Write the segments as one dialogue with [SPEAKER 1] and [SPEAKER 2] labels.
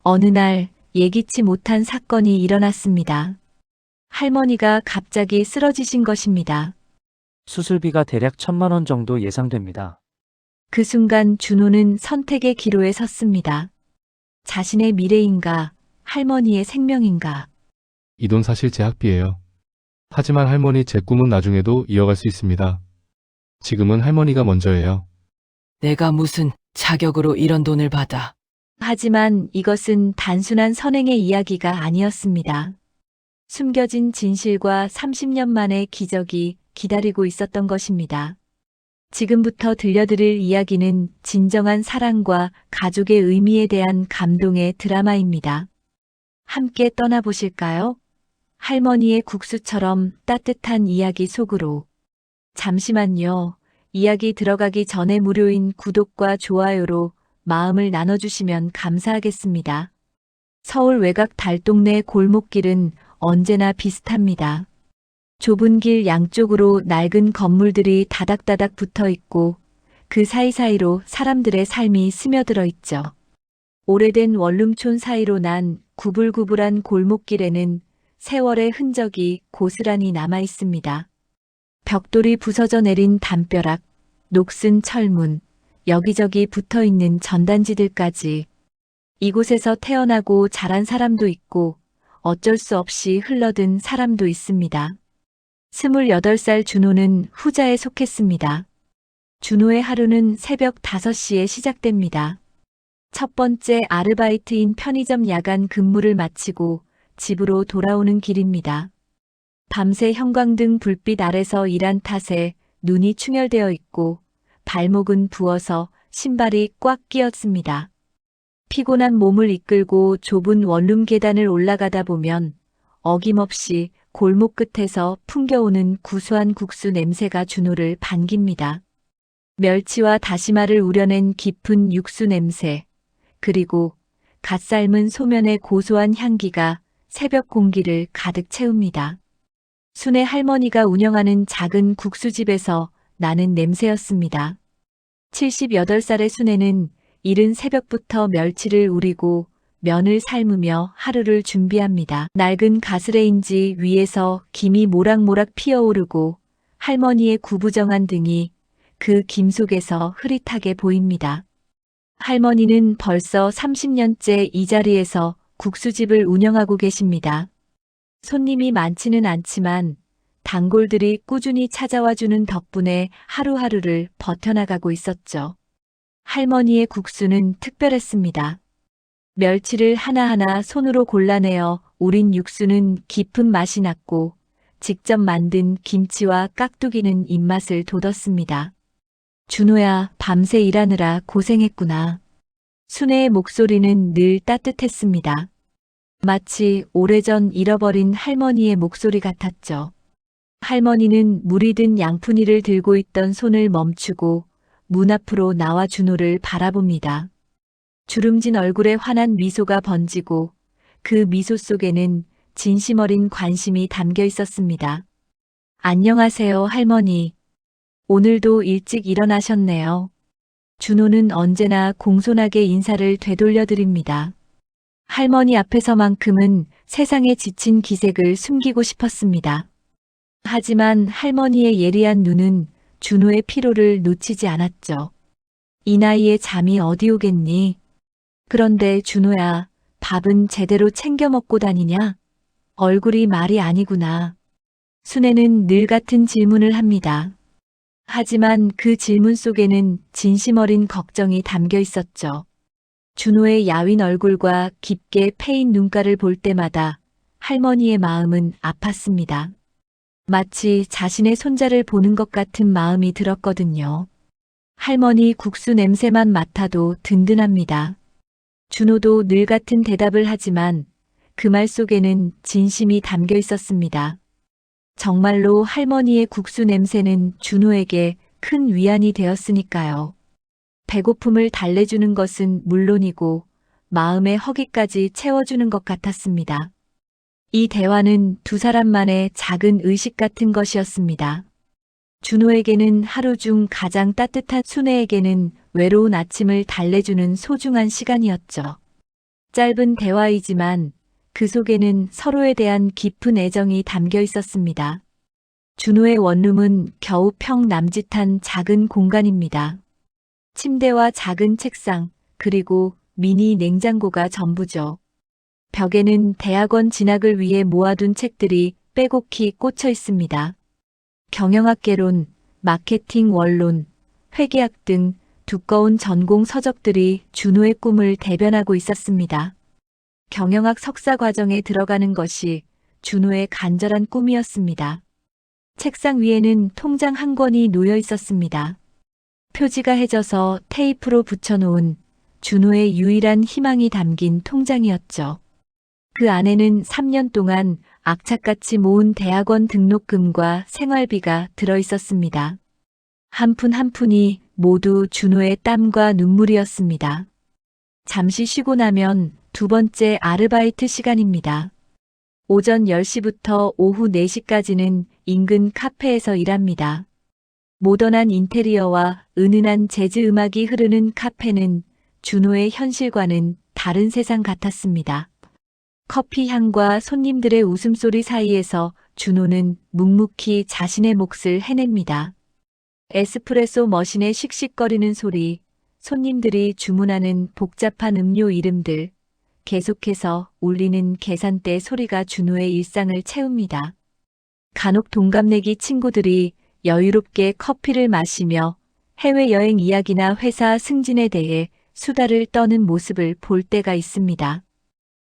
[SPEAKER 1] 어느 날 예기치 못한 사건이 일어났습니다. 할머니가 갑자기 쓰러지신 것입니다.
[SPEAKER 2] 수술비가 대략 1,000만 원 정도 예상됩니다.
[SPEAKER 1] 그 순간 준호는 선택의 기로에 섰습니다. 자신의 미래인가, 할머니의 생명인가.
[SPEAKER 3] 이 돈 사실 제 학비예요. 하지만 할머니 제 꿈은 나중에도 이어갈 수 있습니다. 지금은 할머니가 먼저예요.
[SPEAKER 4] 내가 무슨 자격으로 이런 돈을 받아.
[SPEAKER 1] 하지만 이것은 단순한 선행의 이야기가 아니었습니다. 숨겨진 진실과 30년 만의 기적이 기다리고 있었던 것입니다. 지금부터 들려드릴 이야기는 진정한 사랑과 가족의 의미에 대한 감동의 드라마입니다. 함께 떠나보실까요? 할머니의 국수처럼 따뜻한 이야기 속으로. 잠시만요. 이야기 들어가기 전에 무료인 구독과 좋아요로 마음을 나눠주시면 감사하겠습니다. 서울 외곽 달동네 골목길은 언제나 비슷합니다. 좁은 길 양쪽으로 낡은 건물들이 다닥다닥 붙어 있고 그 사이사이로 사람들의 삶이 스며들어 있죠. 오래된 원룸촌 사이로 난 구불구불한 골목길에는 세월의 흔적이 고스란히 남아 있습니다. 벽돌이 부서져 내린 담벼락, 녹슨 철문, 여기저기 붙어 있는 전단지들까지. 이곳에서 태어나고 자란 사람도 있고 어쩔 수 없이 흘러든 사람도 있습니다. 28살 준호는 후자에 속했습니다. 준호의 하루는 새벽 5시에 시작됩니다. 첫 번째 아르바이트인 편의점 야간 근무를 마치고 집으로 돌아오는 길입니다. 밤새 형광등 불빛 아래서 일한 탓에 눈이 충혈되어 있고 발목은 부어서 신발이 꽉 끼었습니다. 피곤한 몸을 이끌고 좁은 원룸 계단을 올라가다 보면 어김없이 골목 끝에서 풍겨오는 구수한 국수 냄새가 준호를 반깁니다. 멸치와 다시마를 우려낸 깊은 육수 냄새, 그리고 갓 삶은 소면의 고소한 향기가 새벽 공기를 가득 채웁니다. 순애 할머니가 운영하는 작은 국수집에서 나는 냄새였습니다. 78살의 순애는 이른 새벽부터 멸치를 우리고 면을 삶으며 하루를 준비합니다. 낡은 가스레인지 위에서 김이 모락모락 피어오르고 할머니의 구부정한 등이 그 김 속에서 흐릿하게 보입니다. 할머니는 벌써 30년째 이 자리에서 국수집을 운영하고 계십니다. 손님이 많지는 않지만 단골들이 꾸준히 찾아와 주는 덕분에 하루하루를 버텨나가고 있었죠. 할머니의 국수는 특별했습니다. 멸치를 하나하나 손으로 골라내어 우린 육수는 깊은 맛이 났고 직접 만든 김치와 깍두기는 입맛을 돋웠습니다. 준호야, 밤새 일하느라 고생했구나. 순애의 목소리는 늘 따뜻했습니다. 마치 오래전 잃어버린 할머니의 목소리 같았죠. 할머니는 물이 든 양푼이를 들고 있던 손을 멈추고 문 앞으로 나와 준호를 바라봅니다. 주름진 얼굴에 환한 미소가 번지고 그 미소 속에는 진심 어린 관심이 담겨 있었습니다. 안녕하세요, 할머니. 오늘도 일찍 일어나셨네요. 준호는 언제나 공손하게 인사를 되돌려드립니다. 할머니 앞에서만큼은 세상에 지친 기색을 숨기고 싶었습니다. 하지만 할머니의 예리한 눈은 준호의 피로를 놓치지 않았죠. 이 나이에 잠이 어디 오겠니? 그런데 준호야, 밥은 제대로 챙겨 먹고 다니냐? 얼굴이 말이 아니구나. 순애는 늘 같은 질문을 합니다. 하지만 그 질문 속에는 진심 어린 걱정이 담겨 있었죠. 준호의 야윈 얼굴과 깊게 패인 눈가를 볼 때마다 할머니의 마음은 아팠습니다. 마치 자신의 손자를 보는 것 같은 마음이 들었거든요. 할머니 국수 냄새만 맡아도 든든합니다. 준호도 늘 같은 대답을 하지만 그 말 속에는 진심이 담겨 있었습니다. 정말로 할머니의 국수 냄새는 준호에게 큰 위안이 되었으니까요. 배고픔을 달래주는 것은 물론이고 마음의 허기까지 채워주는 것 같았습니다. 이 대화는 두 사람만의 작은 의식 같은 것이었습니다. 준호에게는 하루 중 가장 따뜻한, 순애에게는 외로운 아침을 달래주는 소중한 시간이었죠. 짧은 대화이지만 그 속에는 서로에 대한 깊은 애정이 담겨 있었습니다. 준호의 원룸은 겨우 평 남짓한 작은 공간입니다. 침대와 작은 책상, 그리고 미니 냉장고가 전부죠. 벽에는 대학원 진학을 위해 모아둔 책들이 빼곡히 꽂혀 있습니다. 경영학개론, 마케팅 원론, 회계학 등 두꺼운 전공 서적들이 준호의 꿈을 대변하고 있었습니다. 경영학 석사 과정에 들어가는 것이 준호의 간절한 꿈이었습니다. 책상 위에는 통장 한 권이 놓여 있었습니다. 표지가 해져서 테이프로 붙여놓은 준호의 유일한 희망이 담긴 통장이었죠. 그 안에는 3년 동안 악착같이 모은 대학원 등록금과 생활비가 들어 있었습니다. 한 푼 한 푼이 모두 준호의 땀과 눈물이었습니다. 잠시 쉬고 나면 두 번째 아르바이트 시간입니다. 오전 10시부터 오후 4시까지는 인근 카페에서 일합니다. 모던한 인테리어와 은은한 재즈 음악이 흐르는 카페는 준호의 현실과는 다른 세상 같았습니다. 커피 향과 손님들의 웃음소리 사이에서 준호는 묵묵히 자신의 몫을 해냅니다. 에스프레소 머신의 씩씩거리는 소리, 손님들이 주문하는 복잡한 음료 이름들, 계속해서 울리는 계산대 소리가 준호의 일상을 채웁니다. 간혹 동갑내기 친구들이 여유롭게 커피를 마시며 해외여행 이야기나 회사 승진에 대해 수다를 떠는 모습을 볼 때가 있습니다.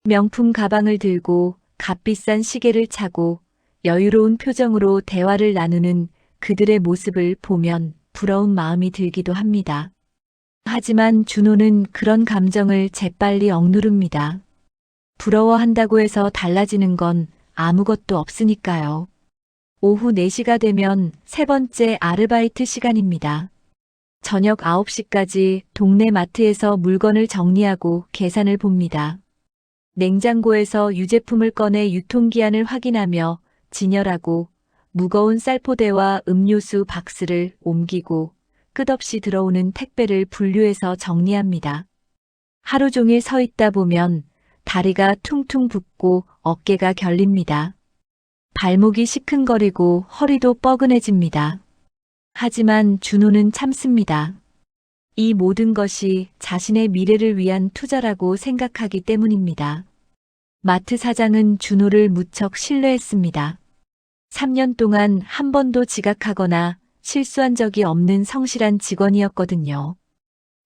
[SPEAKER 1] 명품 가방을 들고 값비싼 시계를 차고 여유로운 표정으로 대화를 나누는 그들의 모습을 보면 부러운 마음이 들기도 합니다. 하지만 준호는 그런 감정을 재빨리 억누릅니다. 부러워한다고 해서 달라지는 건 아무것도 없으니까요. 오후 4시가 되면 세 번째 아르바이트 시간입니다. 저녁 9시까지 동네 마트에서 물건을 정리하고 계산을 봅니다. 냉장고에서 유제품을 꺼내 유통기한을 확인하며 진열하고 무거운 쌀포대와 음료수 박스를 옮기고 끝없이 들어오는 택배를 분류해서 정리합니다. 하루 종일 서 있다 보면 다리가 퉁퉁 붓고 어깨가 결립니다. 발목이 시큰거리고 허리도 뻐근해집니다. 하지만 준호는 참습니다. 이 모든 것이 자신의 미래를 위한 투자라고 생각하기 때문입니다. 마트 사장은 준호를 무척 신뢰했습니다. 3년 동안 한 번도 지각하거나 실수한 적이 없는 성실한 직원이었거든요.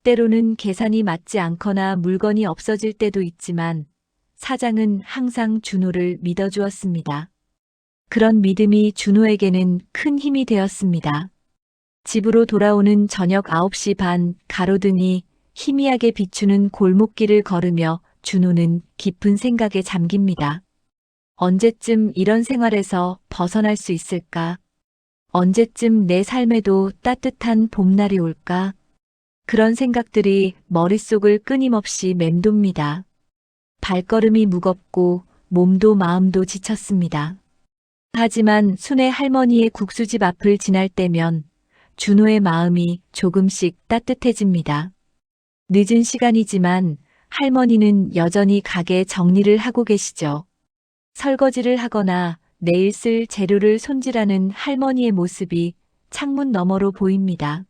[SPEAKER 1] 때로는 계산이 맞지 않거나 물건이 없어질 때도 있지만 사장은 항상 준호를 믿어주었습니다. 그런 믿음이 준호에게는 큰 힘이 되었습니다. 집으로 돌아오는 저녁 9시 반 가로등이 희미하게 비추는 골목길을 걸으며 준호는 깊은 생각에 잠깁니다. 언제쯤 이런 생활에서 벗어날 수 있을까? 언제쯤 내 삶에도 따뜻한 봄날이 올까? 그런 생각들이 머릿속을 끊임없이 맴돕니다. 발걸음이 무겁고 몸도 마음도 지쳤습니다. 하지만 순애 할머니의 국수집 앞을 지날 때면 준호의 마음이 조금씩 따뜻해집니다. 늦은 시간이지만 할머니는 여전히 가게 정리를 하고 계시죠. 설거지를 하거나 내일 쓸 재료를 손질하는 할머니의 모습이 창문 너머로 보입니다.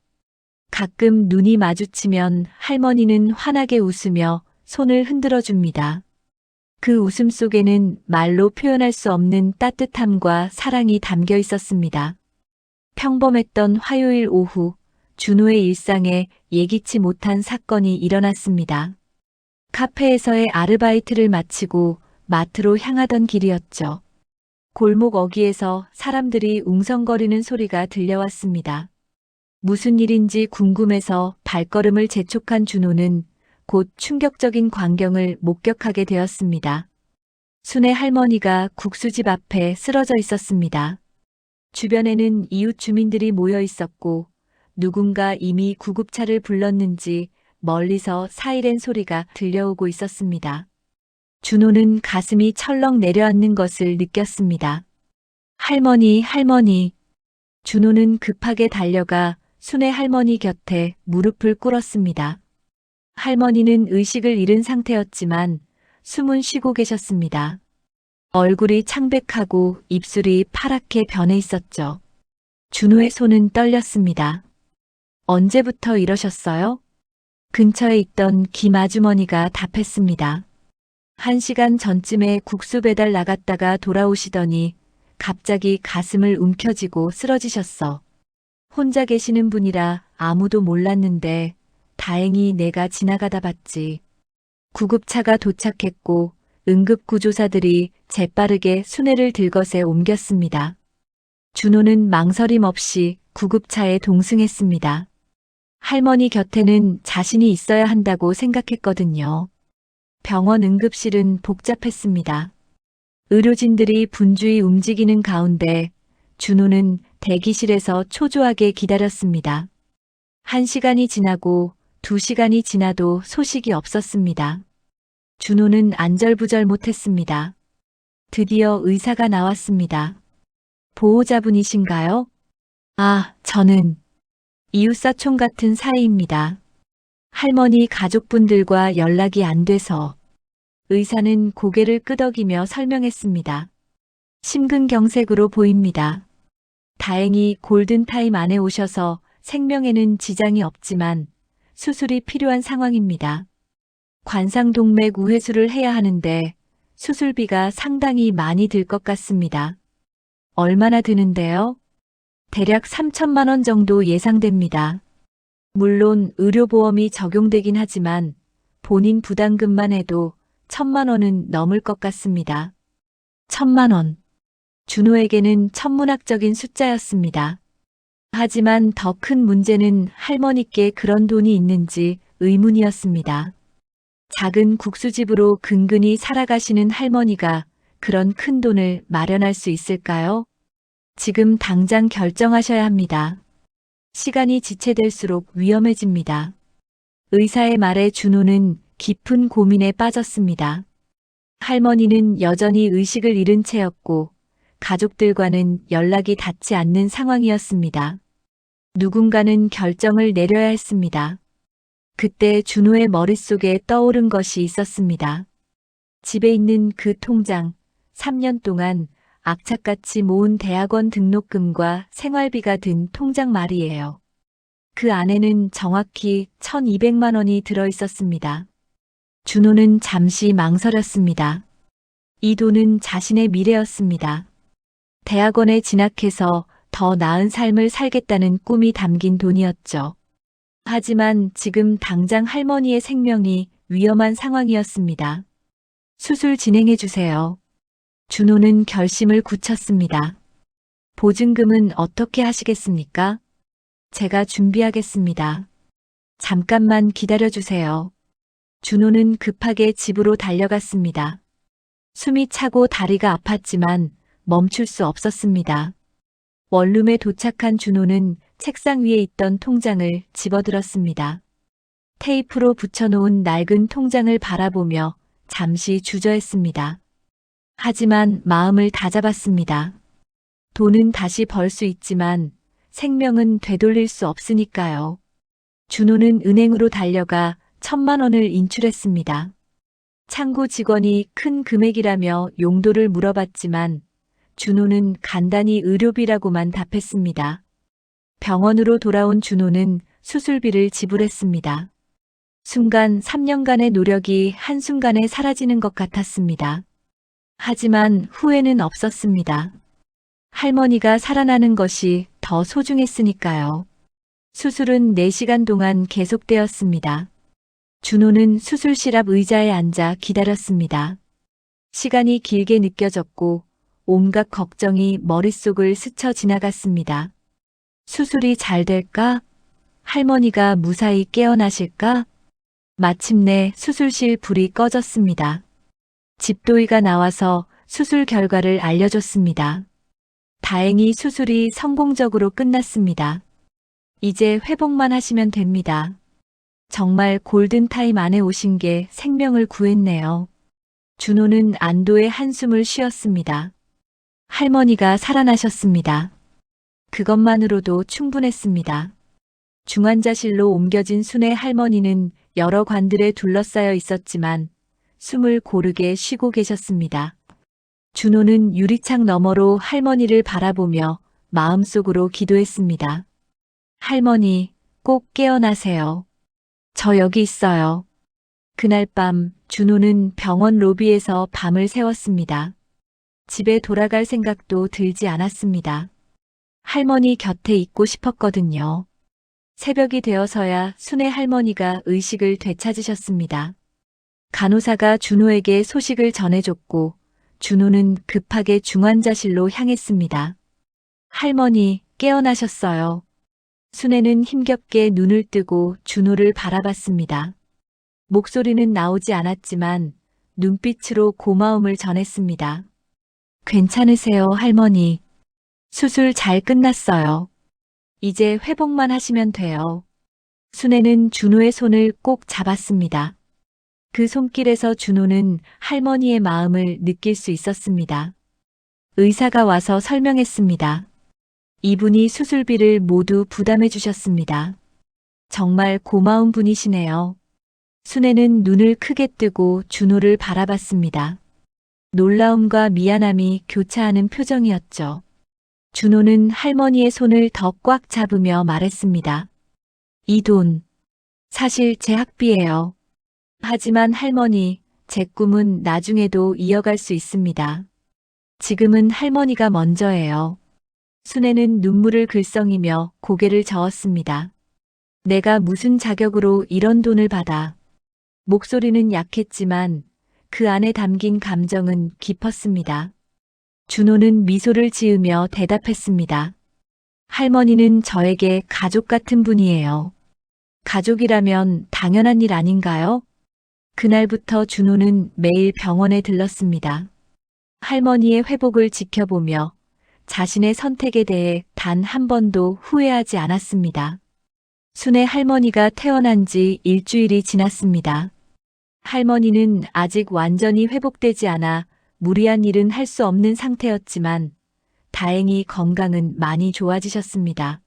[SPEAKER 1] 가끔 눈이 마주치면 할머니는 환하게 웃으며 손을 흔들어 줍니다. 그 웃음 속에는 말로 표현할 수 없는 따뜻함과 사랑이 담겨 있었습니다. 평범했던 화요일 오후, 준호의 일상에 예기치 못한 사건이 일어났습니다. 카페에서의 아르바이트를 마치고 마트로 향하던 길이었죠. 골목 어귀에서 사람들이 웅성거리는 소리가 들려왔습니다. 무슨 일인지 궁금해서 발걸음을 재촉한 준호는 곧 충격적인 광경을 목격하게 되었습니다. 순애 할머니가 국수집 앞에 쓰러져 있었습니다. 주변에는 이웃 주민들이 모여 있었고 누군가 이미 구급차를 불렀는지 멀리서 사이렌 소리가 들려오고 있었습니다. 준호는 가슴이 철렁 내려앉는 것을 느꼈습니다. 할머니, 할머니. 준호는 급하게 달려가 순애 할머니 곁에 무릎을 꿇었습니다. 할머니는 의식을 잃은 상태였지만 숨은 쉬고 계셨습니다. 얼굴이 창백하고 입술이 파랗게 변해 있었죠. 준호의 손은 떨렸습니다. 언제부터 이러셨어요? 근처에 있던 김 아주머니가 답했습니다. 1시간 전쯤에 국수 배달 나갔다가 돌아오시더니 갑자기 가슴을 움켜쥐고 쓰러지셨어. 혼자 계시는 분이라 아무도 몰랐는데 다행히 내가 지나가다 봤지. 구급차가 도착했고 응급구조사들이 재빠르게 수뇌를 들것에 옮겼습니다. 준호는 망설임 없이 구급차에 동승했습니다. 할머니 곁에는 자신이 있어야 한다고 생각했거든요. 병원 응급실은 복잡했습니다. 의료진들이 분주히 움직이는 가운데 준호는 대기실에서 초조하게 기다렸습니다. 1시간이 지나고 2시간이 지나도 소식이 없었습니다. 준호는 안절부절 못했습니다. 드디어 의사가 나왔습니다. 보호자분이신가요? 아, 저는 이웃사촌 같은 사이입니다. 할머니 가족분들과 연락이 안 돼서. 의사는 고개를 끄덕이며 설명했습니다. 심근경색으로 보입니다. 다행히 골든타임 안에 오셔서 생명에는 지장이 없지만 수술이 필요한 상황입니다. 관상동맥 우회수를 해야 하는데 수술비가 상당히 많이 들 것 같습니다. 얼마나 드는데요? 대략 3천만 원 정도 예상됩니다. 물론 의료보험이 적용되긴 하지만 본인 부담금만 해도 1,000만 원은 넘을 것 같습니다. 1,000만 원. 준호에게는 천문학적인 숫자였습니다. 하지만 더 큰 문제는 할머니께 그런 돈이 있는지 의문이었습니다. 작은 국수집으로 근근히 살아가시는 할머니가 그런 큰 돈을 마련할 수 있을까요? 지금 당장 결정하셔야 합니다. 시간이 지체될수록 위험해집니다. 의사의 말에 준호는 깊은 고민에 빠졌습니다. 할머니는 여전히 의식을 잃은 채였고 가족들과는 연락이 닿지 않는 상황이었습니다. 누군가는 결정을 내려야 했습니다. 그때 준호의 머릿속에 떠오른 것이 있었습니다. 집에 있는 그 통장, 3년 동안 악착같이 모은 대학원 등록금과 생활비가 든 통장 말이에요. 그 안에는 정확히 1,200만 원이 들어 있었습니다. 준호는 잠시 망설였습니다. 이 돈은 자신의 미래였습니다. 대학원에 진학해서 더 나은 삶을 살겠다는 꿈이 담긴 돈이었죠. 하지만 지금 당장 할머니의 생명이 위험한 상황이었습니다. 수술 진행해 주세요. 준호는 결심을 굳혔습니다. 보증금은 어떻게 하시겠습니까? 제가 준비하겠습니다. 잠깐만 기다려 주세요. 준호는 급하게 집으로 달려갔습니다. 숨이 차고 다리가 아팠지만 멈출 수 없었습니다. 원룸에 도착한 준호는 책상 위에 있던 통장을 집어들었습니다. 테이프로 붙여놓은 낡은 통장을 바라보며 잠시 주저했습니다. 하지만 마음을 다잡았습니다. 돈은 다시 벌 수 있지만 생명은 되돌릴 수 없으니까요. 준호는 은행으로 달려가 1,000만 원을 인출했습니다. 창구 직원이 큰 금액이라며 용도를 물어봤지만 준호는 간단히 의료비라고만 답했습니다. 병원으로 돌아온 준호는 수술비를 지불했습니다. 순간 3년간의 노력이 한순간에 사라지는 것 같았습니다. 하지만 후회는 없었습니다. 할머니가 살아나는 것이 더 소중했으니까요. 수술은 4시간 동안 계속되었습니다. 준호는 수술실 앞 의자에 앉아 기다렸습니다. 시간이 길게 느껴졌고 온갖 걱정이 머릿속을 스쳐 지나갔습니다. 수술이 잘 될까? 할머니가 무사히 깨어나실까? 마침내 수술실 불이 꺼졌습니다. 집도의가 나와서 수술 결과를 알려줬습니다. 다행히 수술이 성공적으로 끝났습니다. 이제 회복만 하시면 됩니다. 정말 골든타임 안에 오신 게 생명을 구했네요. 준호는 안도의 한숨을 쉬었습니다. 할머니가 살아나셨습니다. 그것만으로도 충분했습니다. 중환자실로 옮겨진 순애 할머니는 여러 관들에 둘러싸여 있었지만 숨을 고르게 쉬고 계셨습니다. 준호는 유리창 너머로 할머니를 바라보며 마음속으로 기도했습니다. 할머니, 꼭 깨어나세요. 저 여기 있어요. 그날 밤 준호는 병원 로비에서 밤을 새웠습니다. 집에 돌아갈 생각도 들지 않았습니다. 할머니 곁에 있고 싶었거든요. 새벽이 되어서야 순애 할머니가 의식을 되찾으셨습니다. 간호사가 준호에게 소식을 전해줬고 준호는 급하게 중환자실로 향했습니다. 할머니, 깨어나셨어요. 순애는 힘겹게 눈을 뜨고 준호를 바라봤습니다. 목소리는 나오지 않았지만 눈빛으로 고마움을 전했습니다. 괜찮으세요, 할머니. 수술 잘 끝났어요. 이제 회복만 하시면 돼요. 순애는 준호의 손을 꼭 잡았습니다. 그 손길에서 준호는 할머니의 마음을 느낄 수 있었습니다. 의사가 와서 설명했습니다. 이분이 수술비를 모두 부담해 주셨습니다. 정말 고마운 분이시네요. 순애는 눈을 크게 뜨고 준호를 바라봤습니다. 놀라움과 미안함이 교차하는 표정이었죠. 준호는 할머니의 손을 더 꽉 잡으며 말했습니다. 이 돈, 사실 제 학비예요. 하지만 할머니, 제 꿈은 나중에도 이어갈 수 있습니다. 지금은 할머니가 먼저예요. 순애는 눈물을 글썽이며 고개를 저었습니다. 내가 무슨 자격으로 이런 돈을 받아. 목소리는 약했지만 그 안에 담긴 감정은 깊었습니다. 준호는 미소를 지으며 대답했습니다. 할머니는 저에게 가족 같은 분이에요. 가족이라면 당연한 일 아닌가요? 그날부터 준호는 매일 병원에 들렀습니다. 할머니의 회복을 지켜보며 자신의 선택에 대해 단 한 번도 후회하지 않았습니다. 순애 할머니가 태어난 지 일주일이 지났습니다. 할머니는 아직 완전히 회복되지 않아 무리한 일은 할 수 없는 상태였지만 다행히 건강은 많이 좋아지셨습니다.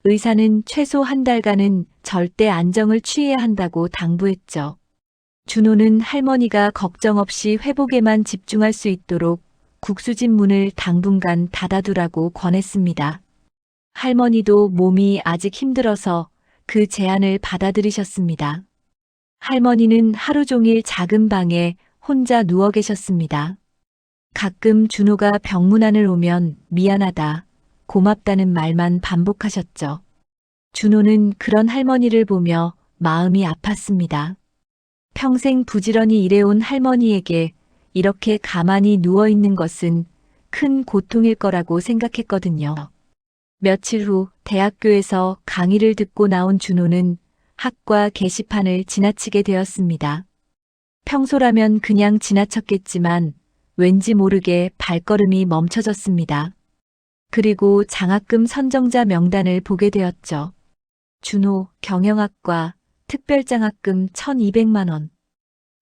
[SPEAKER 1] 의사는 최소 한 달간은 절대 안정을 취해야 한다고 당부했죠. 준호는 할머니가 걱정 없이 회복에만 집중할 수 있도록 국수집 문을 당분간 닫아두라고 권했습니다. 할머니도 몸이 아직 힘들어서 그 제안을 받아들이셨습니다. 할머니는 하루 종일 작은 방에 혼자 누워 계셨습니다. 가끔 준호가 병문안을 오면 미안하다, 고맙다는 말만 반복하셨죠. 준호는 그런 할머니를 보며 마음이 아팠습니다. 평생 부지런히 일해온 할머니에게 이렇게 가만히 누워 있는 것은 큰 고통일 거라고 생각했거든요. 며칠 후 대학교에서 강의를 듣고 나온 준호는 학과 게시판을 지나치게 되었습니다. 평소라면 그냥 지나쳤겠지만 왠지 모르게 발걸음이 멈춰졌습니다. 그리고 장학금 선정자 명단을 보게 되었죠. 준호 경영학과 특별장학금 1,200만 원.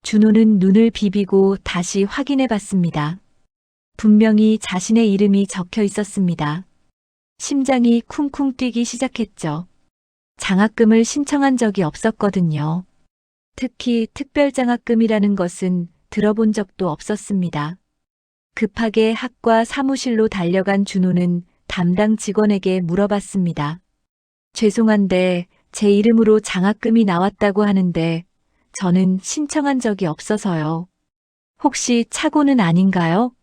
[SPEAKER 1] 준호는 눈을 비비고 다시 확인해 봤습니다. 분명히 자신의 이름이 적혀 있었습니다. 심장이 쿵쿵 뛰기 시작했죠. 장학금을 신청한 적이 없었거든요. 특히 특별장학금이라는 것은 들어본 적도 없었습니다. 급하게 학과 사무실로 달려간 준호는 담당 직원에게 물어봤습니다. 죄송한데 제 이름으로 장학금이 나왔다고 하는데 저는 신청한 적이 없어서요. 혹시 착오는 아닌가요?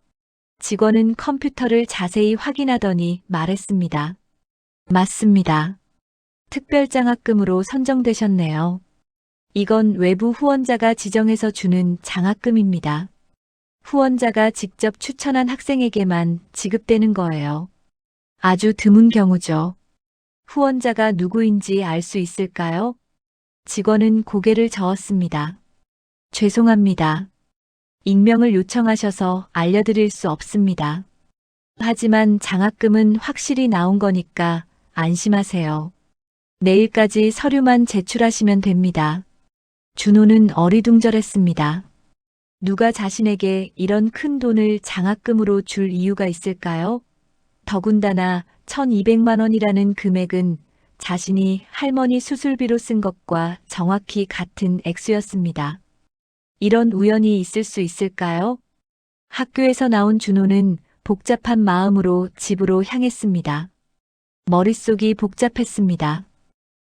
[SPEAKER 1] 직원은 컴퓨터를 자세히 확인하더니 말했습니다. 맞습니다. 특별장학금으로 선정되셨네요. 이건 외부 후원자가 지정해서 주는 장학금입니다. 후원자가 직접 추천한 학생에게만 지급되는 거예요. 아주 드문 경우죠. 후원자가 누구인지 알 수 있을까요? 직원은 고개를 저었습니다. 죄송합니다. 익명을 요청하셔서 알려드릴 수 없습니다. 하지만 장학금은 확실히 나온 거니까 안심하세요. 내일까지 서류만 제출하시면 됩니다. 준호는 어리둥절했습니다. 누가 자신에게 이런 큰 돈을 장학금으로 줄 이유가 있을까요? 더군다나 1,200만 원이라는 금액은 자신이 할머니 수술비로 쓴 것과 정확히 같은 액수였습니다. 이런 우연이 있을 수 있을까요? 학교에서 나온 준호는 복잡한 마음으로 집으로 향했습니다. 머릿속이 복잡했습니다.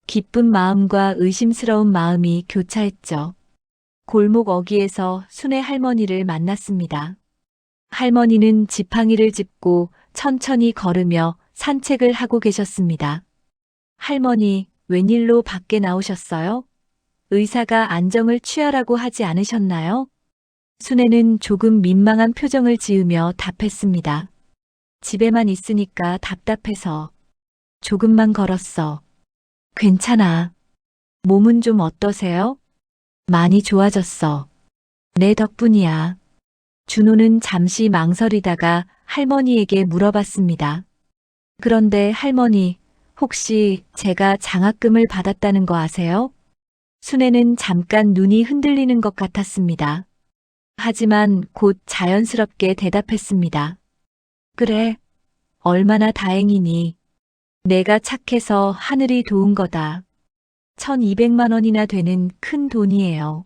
[SPEAKER 1] 기쁜 마음과 의심스러운 마음이 교차했죠. 골목 어귀에서 순애 할머니를 만났습니다. 할머니는 지팡이를 짚고 천천히 걸으며 산책을 하고 계셨습니다. 할머니, 웬일로 밖에 나오셨어요? 의사가 안정을 취하라고 하지 않으셨나요? 순애는 조금 민망한 표정을 지으며 답했습니다. 집에만 있으니까 답답해서. 조금만 걸었어. 괜찮아. 몸은 좀 어떠세요? 많이 좋아졌어. 내 덕분이야. 준호는 잠시 망설이다가 할머니에게 물어봤습니다. 그런데 할머니, 혹시 제가 장학금을 받았다는 거 아세요? 순애는 잠깐 눈이 흔들리는 것 같았습니다. 하지만 곧 자연스럽게 대답했습니다. 그래, 얼마나 다행이니. 내가 착해서 하늘이 도운 거다. 1200만 원이나 되는 큰 돈이에요.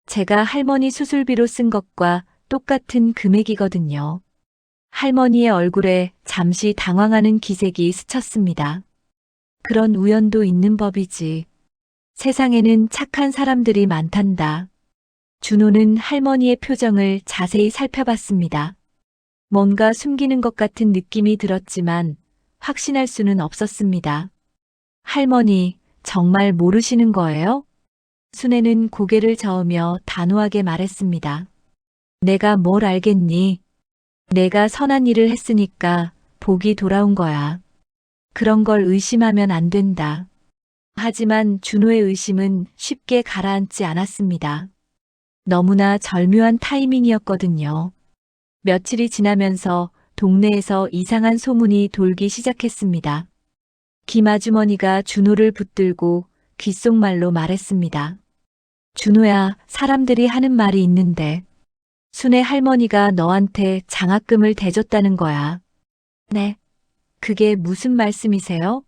[SPEAKER 1] 제가 할머니 수술비로 쓴 것과 똑같은 금액이거든요. 할머니의 얼굴에 잠시 당황하는 기색이 스쳤습니다. 그런 우연도 있는 법이지. 세상에는 착한 사람들이 많단다. 준호는 할머니의 표정을 자세히 살펴봤습니다. 뭔가 숨기는 것 같은 느낌이 들었지만 확신할 수는 없었습니다. 할머니, 정말 모르시는 거예요? 순애는 고개를 저으며 단호하게 말했습니다. 내가 뭘 알겠니? 내가 선한 일을 했으니까 복이 돌아온 거야. 그런 걸 의심하면 안 된다. 하지만 준호의 의심은 쉽게 가라앉지 않았습니다. 너무나 절묘한 타이밍이었거든요. 며칠이 지나면서 동네에서 이상한 소문이 돌기 시작했습니다. 김아주머니가 준호를 붙들고 귓속말로 말했습니다. 준호야, 사람들이 하는 말이 있는데 순애 할머니가 너한테 장학금을 대줬다는 거야. 네. 그게 무슨 말씀이세요?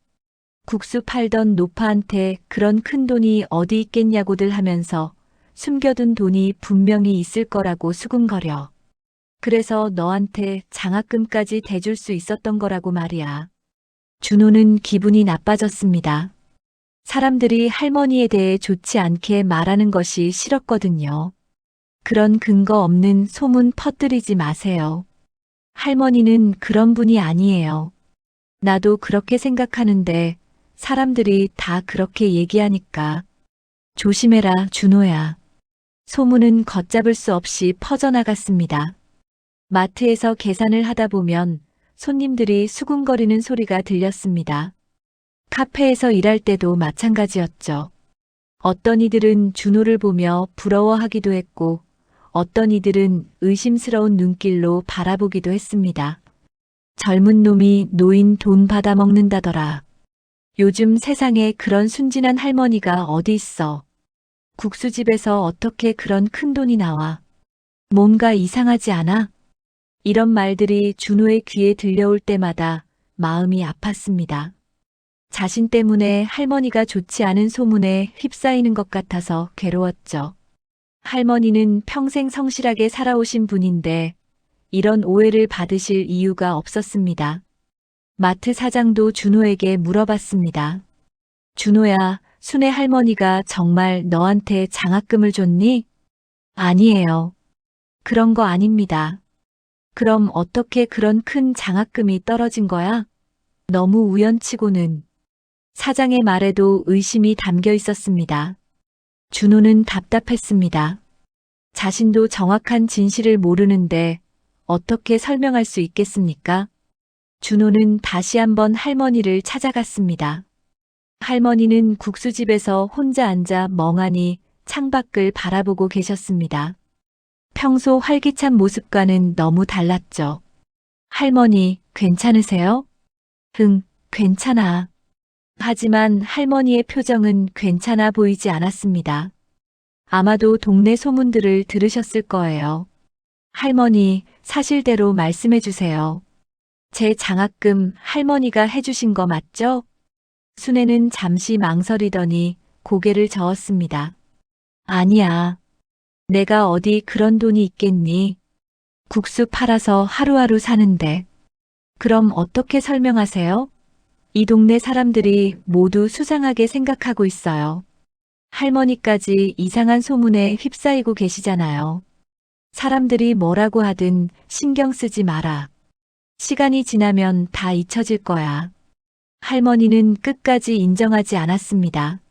[SPEAKER 1] 국수 팔던 노파한테 그런 큰 돈이 어디 있겠냐고들 하면서 숨겨둔 돈이 분명히 있을 거라고 수군거려. 그래서 너한테 장학금까지 대줄 수 있었던 거라고 말이야. 준호는 기분이 나빠졌습니다. 사람들이 할머니에 대해 좋지 않게 말하는 것이 싫었거든요. 그런 근거 없는 소문 퍼뜨리지 마세요. 할머니는 그런 분이 아니에요. 나도 그렇게 생각하는데 사람들이 다 그렇게 얘기하니까. 조심해라, 준호야. 소문은 걷잡을 수 없이 퍼져나갔습니다. 마트에서 계산을 하다 보면 손님들이 수군거리는 소리가 들렸습니다. 카페에서 일할 때도 마찬가지였죠. 어떤 이들은 준호를 보며 부러워하기도 했고 어떤 이들은 의심스러운 눈길로 바라보기도 했습니다. 젊은 놈이 노인 돈 받아먹는다더라. 요즘 세상에 그런 순진한 할머니가 어디 있어. 국수집에서 어떻게 그런 큰 돈이 나와. 뭔가 이상하지 않아? 이런 말들이 준호의 귀에 들려올 때마다 마음이 아팠습니다. 자신 때문에 할머니가 좋지 않은 소문에 휩싸이는 것 같아서 괴로웠죠. 할머니는 평생 성실하게 살아오신 분인데 이런 오해를 받으실 이유가 없었습니다. 마트 사장도 준호에게 물어봤습니다. 준호야, 순애 할머니가 정말 너한테 장학금을 줬니? 아니에요. 그런 거 아닙니다. 그럼 어떻게 그런 큰 장학금이 떨어진 거야? 너무 우연치고는. 사장의 말에도 의심이 담겨 있었습니다. 준호는 답답했습니다. 자신도 정확한 진실을 모르는데 어떻게 설명할 수 있겠습니까? 준호는 다시 한번 할머니를 찾아갔습니다. 할머니는 국수집에서 혼자 앉아 멍하니 창밖을 바라보고 계셨습니다. 평소 활기찬 모습과는 너무 달랐죠. 할머니, 괜찮으세요? 응, 괜찮아. 하지만 할머니의 표정은 괜찮아 보이지 않았습니다. 아마도 동네 소문들을 들으셨을 거예요. 할머니, 사실대로 말씀해 주세요. 제 장학금 할머니가 해주신 거 맞죠? 순애는 잠시 망설이더니 고개를 저었습니다. 아니야. 내가 어디 그런 돈이 있겠니? 국수 팔아서 하루하루 사는데. 그럼 어떻게 설명하세요? 이 동네 사람들이 모두 수상하게 생각하고 있어요. 할머니까지 이상한 소문에 휩싸이고 계시잖아요. 사람들이 뭐라고 하든 신경 쓰지 마라. 시간이 지나면 다 잊혀질 거야. 할머니는 끝까지 인정하지 않았습니다.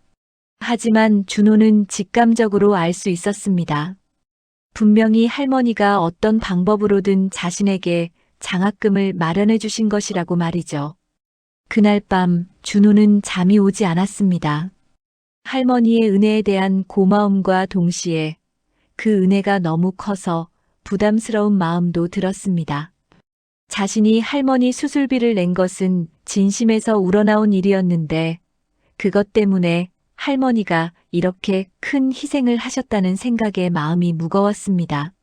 [SPEAKER 1] 하지만 준호는 직감적으로 알 수 있었습니다. 분명히 할머니가 어떤 방법으로든 자신에게 장학금을 마련해 주신 것이라고 말이죠. 그날 밤 준호는 잠이 오지 않았습니다. 할머니의 은혜에 대한 고마움과 동시에 그 은혜가 너무 커서 부담스러운 마음도 들었습니다. 자신이 할머니 수술비를 낸 것은 진심에서 우러나온 일이었는데 그것 때문에 할머니가 이렇게 큰 희생을 하셨다는 생각에 마음이 무거웠습니다.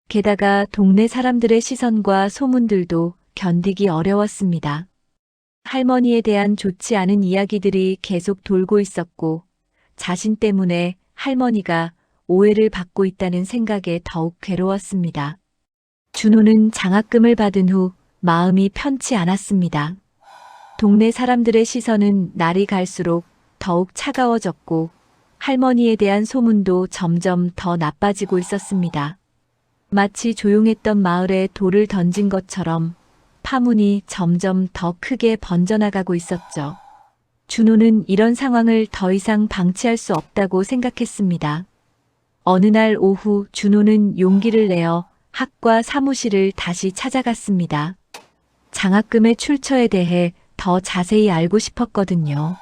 [SPEAKER 1] 게다가 동네 사람들의 시선과 소문들도 견디기 어려웠습니다. 할머니에 대한 좋지 않은 이야기들이 계속 돌고 있었고 자신 때문에 할머니가 오해를 받고 있다는 생각에 더욱 괴로웠습니다. 준호는 장학금을 받은 후 마음이 편치 않았습니다. 동네 사람들의 시선은 날이 갈수록 더욱 차가워졌고 할머니에 대한 소문도 점점 더 나빠지고 있었습니다. 마치 조용했던 마을에 돌을 던진 것처럼 파문이 점점 더 크게 번져나가고 있었죠. 준호는 이런 상황을 더 이상 방치할 수 없다고 생각했습니다. 어느 날 오후 준호는 용기를 내어 학과 사무실을 다시 찾아갔습니다. 장학금의 출처에 대해 더 자세히 알고 싶었거든요.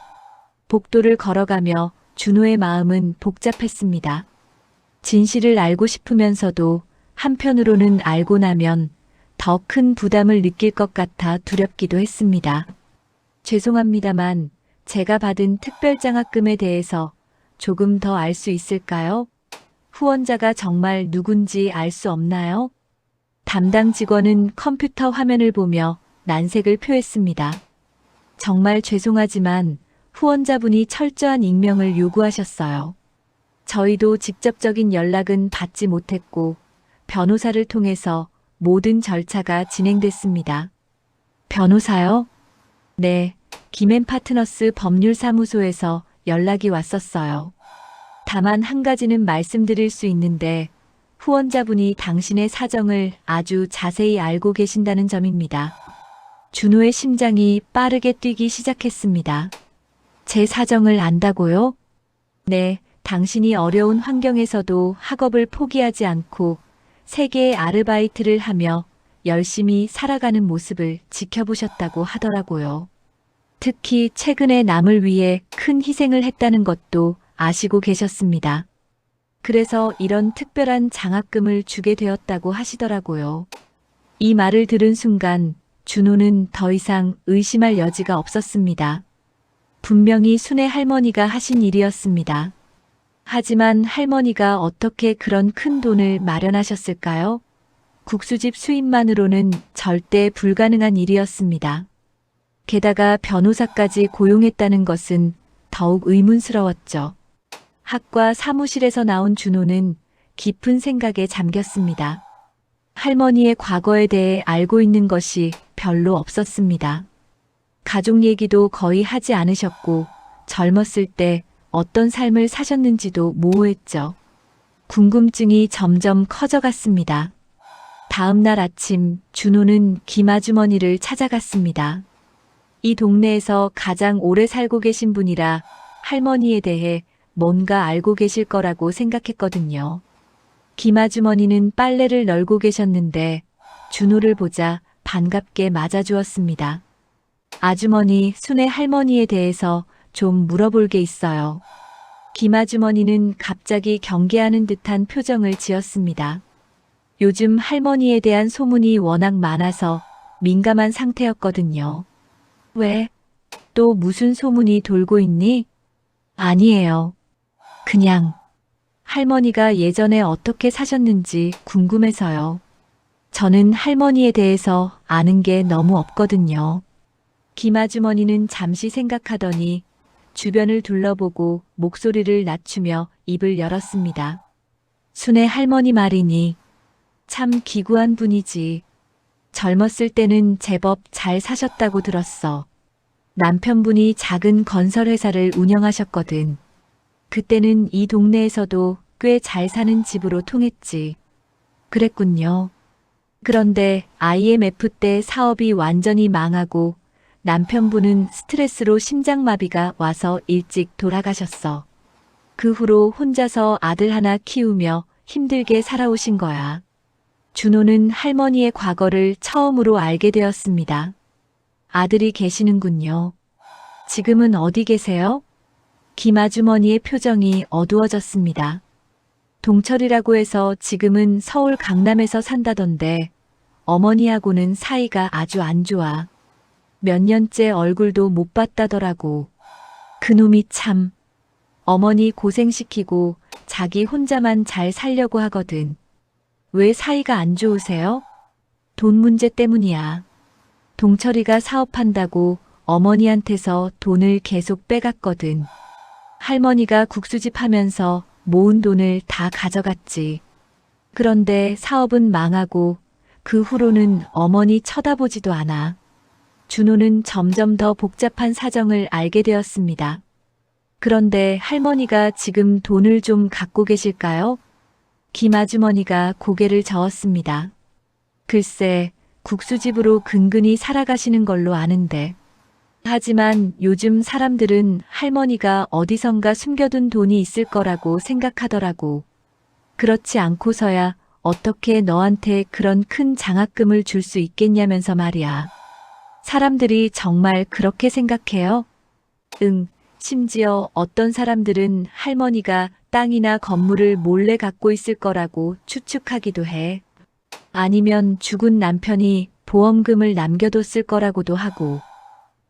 [SPEAKER 1] 복도를 걸어가며 준호의 마음은 복잡했습니다. 진실을 알고 싶으면서도 한편으로는 알고 나면 더 큰 부담을 느낄 것 같아 두렵기도 했습니다. 죄송합니다만 제가 받은 특별장학금에 대해서 조금 더 알 수 있을까요? 후원자가 정말 누군지 알 수 없나요? 담당 직원은 컴퓨터 화면을 보며 난색을 표했습니다. 정말 죄송하지만 후원자분이 철저한 익명을 요구하셨어요. 저희도 직접적인 연락은 받지 못했고 변호사를 통해서 모든 절차가 진행됐습니다. 변호사요? 네, 김앤파트너스 법률사무소에서 연락이 왔었어요. 다만 한 가지는 말씀드릴 수 있는데 후원자분이 당신의 사정을 아주 자세히 알고 계신다는 점입니다. 준호의 심장이 빠르게 뛰기 시작했습니다. 제 사정을 안다고요? 네, 당신이 어려운 환경에서도 학업을 포기하지 않고 세계의 아르바이트를 하며 열심히 살아가는 모습을 지켜보셨다고 하더라고요. 특히 최근에 남을 위해 큰 희생을 했다는 것도 아시고 계셨습니다. 그래서 이런 특별한 장학금을 주게 되었다고 하시더라고요. 이 말을 들은 순간 준호는 더 이상 의심할 여지가 없었습니다. 분명히 순애 할머니가 하신 일이었습니다. 하지만 할머니가 어떻게 그런 큰 돈을 마련하셨을까요? 국수집 수입만으로는 절대 불가능한 일이었습니다. 게다가 변호사까지 고용했다는 것은 더욱 의문스러웠죠. 학과 사무실에서 나온 준호는 깊은 생각에 잠겼습니다. 할머니의 과거에 대해 알고 있는 것이 별로 없었습니다. 가족 얘기도 거의 하지 않으셨고 젊었을 때 어떤 삶을 사셨는지도 모호했죠. 궁금증이 점점 커져갔습니다. 다음 날 아침 준호는 김아주머니를 찾아갔습니다. 이 동네에서 가장 오래 살고 계신 분이라 할머니에 대해 뭔가 알고 계실 거라고 생각했거든요. 김아주머니는 빨래를 널고 계셨는데 준호를 보자 반갑게 맞아주었습니다. 아주머니, 순애 할머니에 대해서 좀 물어볼 게 있어요. 김아주머니는 갑자기 경계하는 듯한 표정을 지었습니다. 요즘 할머니에 대한 소문이 워낙 많아서 민감한 상태였거든요. 왜? 또 무슨 소문이 돌고 있니? 아니에요. 그냥 할머니가 예전에 어떻게 사셨는지 궁금해서요. 저는 할머니에 대해서 아는 게 너무 없거든요. 김아주머니는 잠시 생각하더니 주변을 둘러보고 목소리를 낮추며 입을 열었습니다. 순애 할머니 말이니 참 기구한 분이지. 젊었을 때는 제법 잘 사셨다고 들었어. 남편분이 작은 건설회사를 운영하셨거든. 그때는 이 동네에서도 꽤 잘 사는 집으로 통했지. 그랬군요. 그런데 IMF 때 사업이 완전히 망하고 남편분은 스트레스로 심장마비가 와서 일찍 돌아가셨어. 그 후로 혼자서 아들 하나 키우며 힘들게 살아오신 거야. 준호는 할머니의 과거를 처음으로 알게 되었습니다. 아들이 계시는군요. 지금은 어디 계세요? 김아주머니의 표정이 어두워졌습니다. 동철이라고 해서 지금은 서울 강남에서 산다던데 어머니하고는 사이가 아주 안 좋아. 몇 년째 얼굴도 못 봤다더라고. 그놈이 참. 어머니 고생시키고 자기 혼자만 잘 살려고 하거든. 왜 사이가 안 좋으세요? 돈 문제 때문이야. 동철이가 사업한다고 어머니한테서 돈을 계속 빼갔거든. 할머니가 국수집 하면서 모은 돈을 다 가져갔지. 그런데 사업은 망하고 그 후로는 어머니 쳐다보지도 않아. 준호는 점점 더 복잡한 사정을 알게 되었습니다. 그런데 할머니가 지금 돈을 좀 갖고 계실까요? 김아주머니가 고개를 저었습니다. 글쎄, 국수집으로 근근히 살아가시는 걸로 아는데. 하지만 요즘 사람들은 할머니가 어디선가 숨겨둔 돈이 있을 거라고 생각하더라고. 그렇지 않고서야 어떻게 너한테 그런 큰 장학금을 줄 수 있겠냐면서 말이야. 사람들이 정말 그렇게 생각해요? 응, 심지어 어떤 사람들은 할머니가 땅이나 건물을 몰래 갖고 있을 거라고 추측하기도 해. 아니면 죽은 남편이 보험금을 남겨뒀을 거라고도 하고.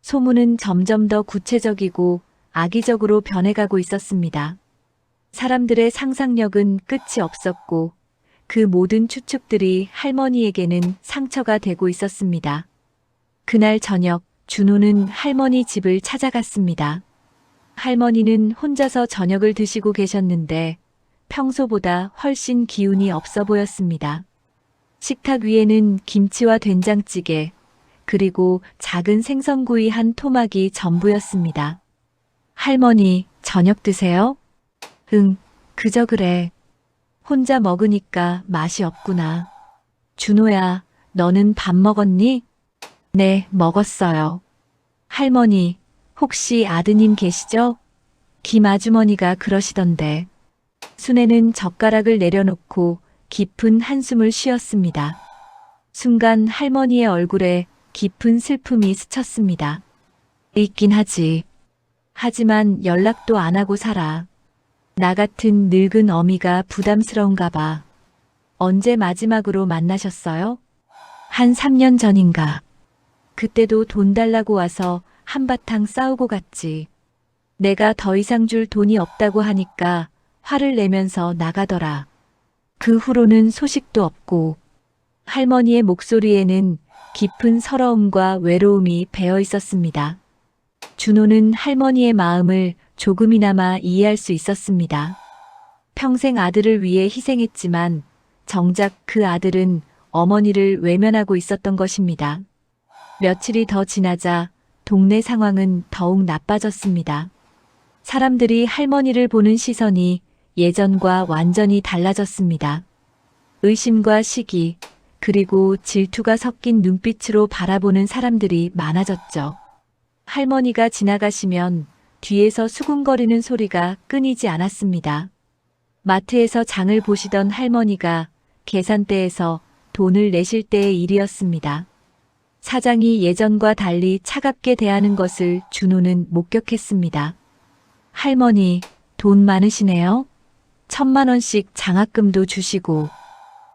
[SPEAKER 1] 소문은 점점 더 구체적이고 악의적으로 변해가고 있었습니다. 사람들의 상상력은 끝이 없었고 그 모든 추측들이 할머니에게는 상처가 되고 있었습니다. 그날 저녁 준호는 할머니 집을 찾아갔습니다. 할머니는 혼자서 저녁을 드시고 계셨는데 평소보다 훨씬 기운이 없어 보였습니다. 식탁 위에는 김치와 된장찌개, 그리고 작은 생선구이 한 토막이 전부였습니다. 할머니, 저녁 드세요? 응, 그저 그래. 혼자 먹으니까 맛이 없구나. 준호야, 너는 밥 먹었니? 네, 먹었어요. 할머니, 혹시 아드님 계시죠? 김아주머니가 그러시던데. 순애는 젓가락을 내려놓고 깊은 한숨을 쉬었습니다. 순간 할머니의 얼굴에 깊은 슬픔이 스쳤습니다. 있긴 하지. 하지만 연락도 안 하고 살아. 나 같은 늙은 어미가 부담스러운가 봐. 언제 마지막으로 만나셨어요? 한 3년 전인가. 그때도 돈 달라고 와서 한바탕 싸우고 갔지. 내가 더 이상 줄 돈이 없다고 하니까 화를 내면서 나가더라. 그 후로는 소식도 없고. 할머니의 목소리에는 깊은 서러움과 외로움이 배어 있었습니다. 준호는 할머니의 마음을 조금이나마 이해할 수 있었습니다. 평생 아들을 위해 희생했지만 정작 그 아들은 어머니를 외면하고 있었던 것입니다. 며칠이 더 지나자 동네 상황은 더욱 나빠졌습니다. 사람들이 할머니를 보는 시선이 예전과 완전히 달라졌습니다. 의심과 시기, 그리고 질투가 섞인 눈빛으로 바라보는 사람들이 많아졌죠. 할머니가 지나가시면 뒤에서 수군거리는 소리가 끊이지 않았습니다. 마트에서 장을 보시던 할머니가 계산대에서 돈을 내실 때의 일이었습니다. 사장이 예전과 달리 차갑게 대하는 것을 준호는 목격했습니다. 할머니, 돈 많으시네요. 1,000만 원씩 장학금도 주시고.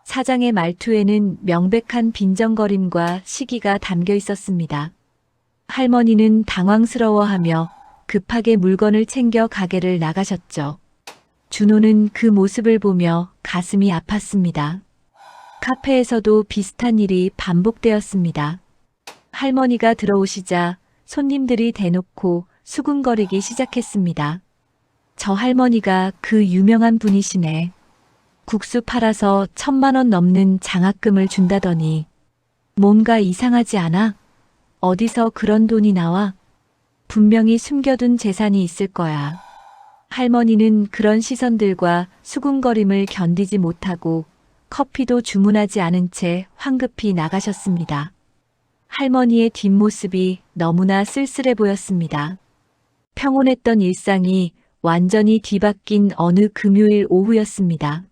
[SPEAKER 1] 사장의 말투에는 명백한 빈정거림과 시기가 담겨 있었습니다. 할머니는 당황스러워하며 급하게 물건을 챙겨 가게를 나가셨죠. 준호는 그 모습을 보며 가슴이 아팠습니다. 카페에서도 비슷한 일이 반복되었습니다. 할머니가 들어오시자 손님들이 대놓고 수군거리기 시작했습니다. 저 할머니가 그 유명한 분이시네. 국수 팔아서 1,000만 원 넘는 장학금을 준다더니 뭔가 이상하지 않아? 어디서 그런 돈이 나와? 분명히 숨겨둔 재산이 있을 거야. 할머니는 그런 시선들과 수군거림을 견디지 못하고 커피도 주문하지 않은 채 황급히 나가셨습니다. 할머니의 뒷모습이 너무나 쓸쓸해 보였습니다. 평온했던 일상이 완전히 뒤바뀐 어느 금요일 오후였습니다.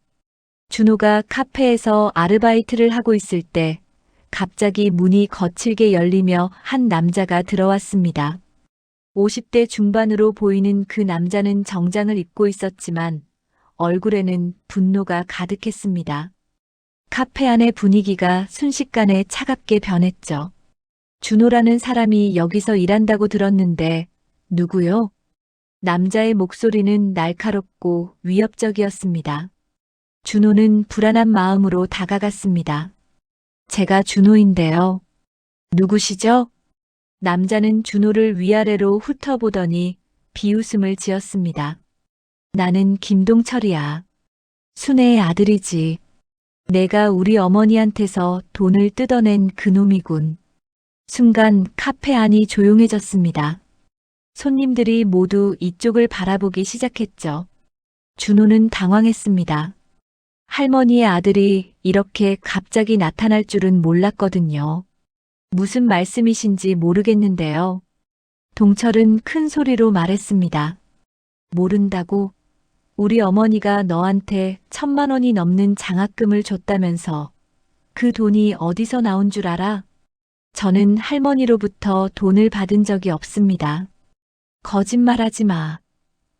[SPEAKER 1] 준호가 카페에서 아르바이트를 하고 있을 때 갑자기 문이 거칠게 열리며 한 남자가 들어왔습니다. 50대 중반으로 보이는 그 남자는 정장을 입고 있었지만 얼굴에는 분노가 가득했습니다. 카페 안의 분위기가 순식간에 차갑게 변했죠. 준호라는 사람이 여기서 일한다고 들었는데 누구요? 남자의 목소리는 날카롭고 위협적이었습니다. 준호는 불안한 마음으로 다가갔습니다. 제가 준호인데요. 누구시죠? 남자는 준호를 위아래로 훑어보더니 비웃음을 지었습니다. 나는 김동철이야. 순애의 아들이지. 내가 우리 어머니한테서 돈을 뜯어낸 그놈이군. 순간 카페 안이 조용해졌습니다. 손님들이 모두 이쪽을 바라보기 시작했죠. 준호는 당황했습니다. 할머니의 아들이 이렇게 갑자기 나타날 줄은 몰랐거든요. 무슨 말씀이신지 모르겠는데요. 동철은 큰 소리로 말했습니다. 모른다고? 우리 어머니가 너한테 1,000만 원이 넘는 장학금을 줬다면서 그 돈이 어디서 나온 줄 알아? 저는 할머니로부터 돈을 받은 적이 없습니다. 거짓말하지 마.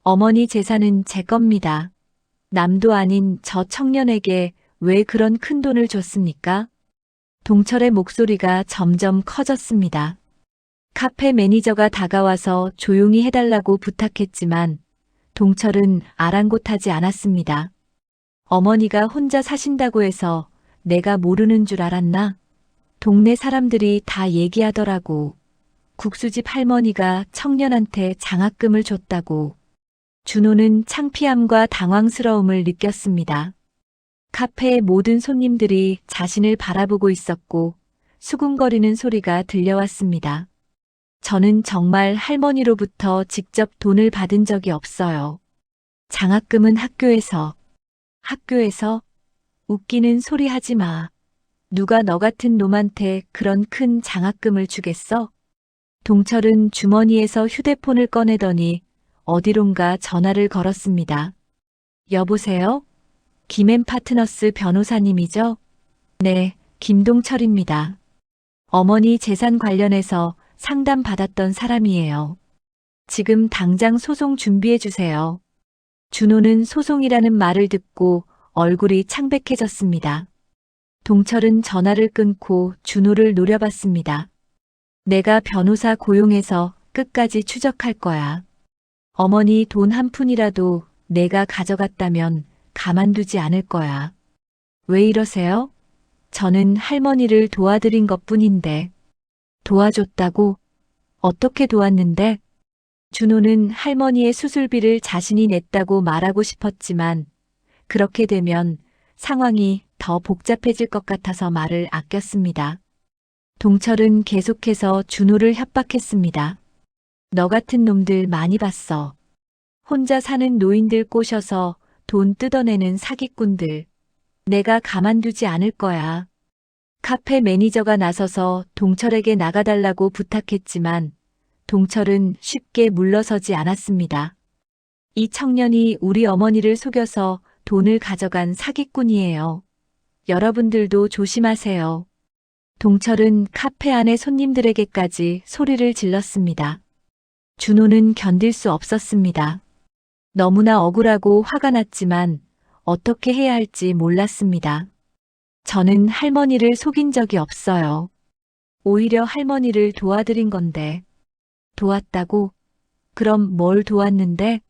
[SPEAKER 1] 어머니 재산은 제 겁니다. 남도 아닌 저 청년에게 왜 그런 큰 돈을 줬습니까? 동철의 목소리가 점점 커졌습니다. 카페 매니저가 다가와서 조용히 해달라고 부탁했지만 동철은 아랑곳하지 않았습니다. 어머니가 혼자 사신다고 해서 내가 모르는 줄 알았나? 동네 사람들이 다 얘기하더라고. 국수집 할머니가 청년한테 장학금을 줬다고. 준호는 창피함과 당황스러움을 느꼈습니다. 카페의 모든 손님들이 자신을 바라보고 있었고 수군거리는 소리가 들려왔습니다. 저는 정말 할머니로부터 직접 돈을 받은 적이 없어요. 장학금은 학교에서. 학교에서? 웃기는 소리 하지 마. 누가 너 같은 놈한테 그런 큰 장학금을 주겠어? 동철은 주머니에서 휴대폰을 꺼내더니 어디론가 전화를 걸었습니다. 여보세요? 김앤파트너스 변호사님이죠? 네, 김동철입니다. 어머니 재산 관련해서 상담받았던 사람이에요. 지금 당장 소송 준비해 주세요. 준호는 소송이라는 말을 듣고 얼굴이 창백해졌습니다. 동철은 전화를 끊고 준호를 노려봤습니다. 내가 변호사 고용해서 끝까지 추적할 거야. 어머니 돈 한 푼이라도 내가 가져갔다면 가만두지 않을 거야. 왜 이러세요? 저는 할머니를 도와드린 것뿐인데. 도와줬다고? 어떻게 도왔는데? 준호는 할머니의 수술비를 자신이 냈다고 말하고 싶었지만 그렇게 되면 상황이 더 복잡해질 것 같아서 말을 아꼈습니다. 동철은 계속해서 준호를 협박했습니다. 너 같은 놈들 많이 봤어. 혼자 사는 노인들 꼬셔서 돈 뜯어내는 사기꾼들. 내가 가만두지 않을 거야. 카페 매니저가 나서서 동철에게 나가달라고 부탁했지만 동철은 쉽게 물러서지 않았습니다. 이 청년이 우리 어머니를 속여서 돈을 가져간 사기꾼이에요. 여러분들도 조심하세요. 동철은 카페 안의 손님들에게까지 소리를 질렀습니다. 준호는 견딜 수 없었습니다. 너무나 억울하고 화가 났지만 어떻게 해야 할지 몰랐습니다. 저는 할머니를 속인 적이 없어요. 오히려 할머니를 도와드린 건데. 도왔다고? 그럼 뭘 도왔는데?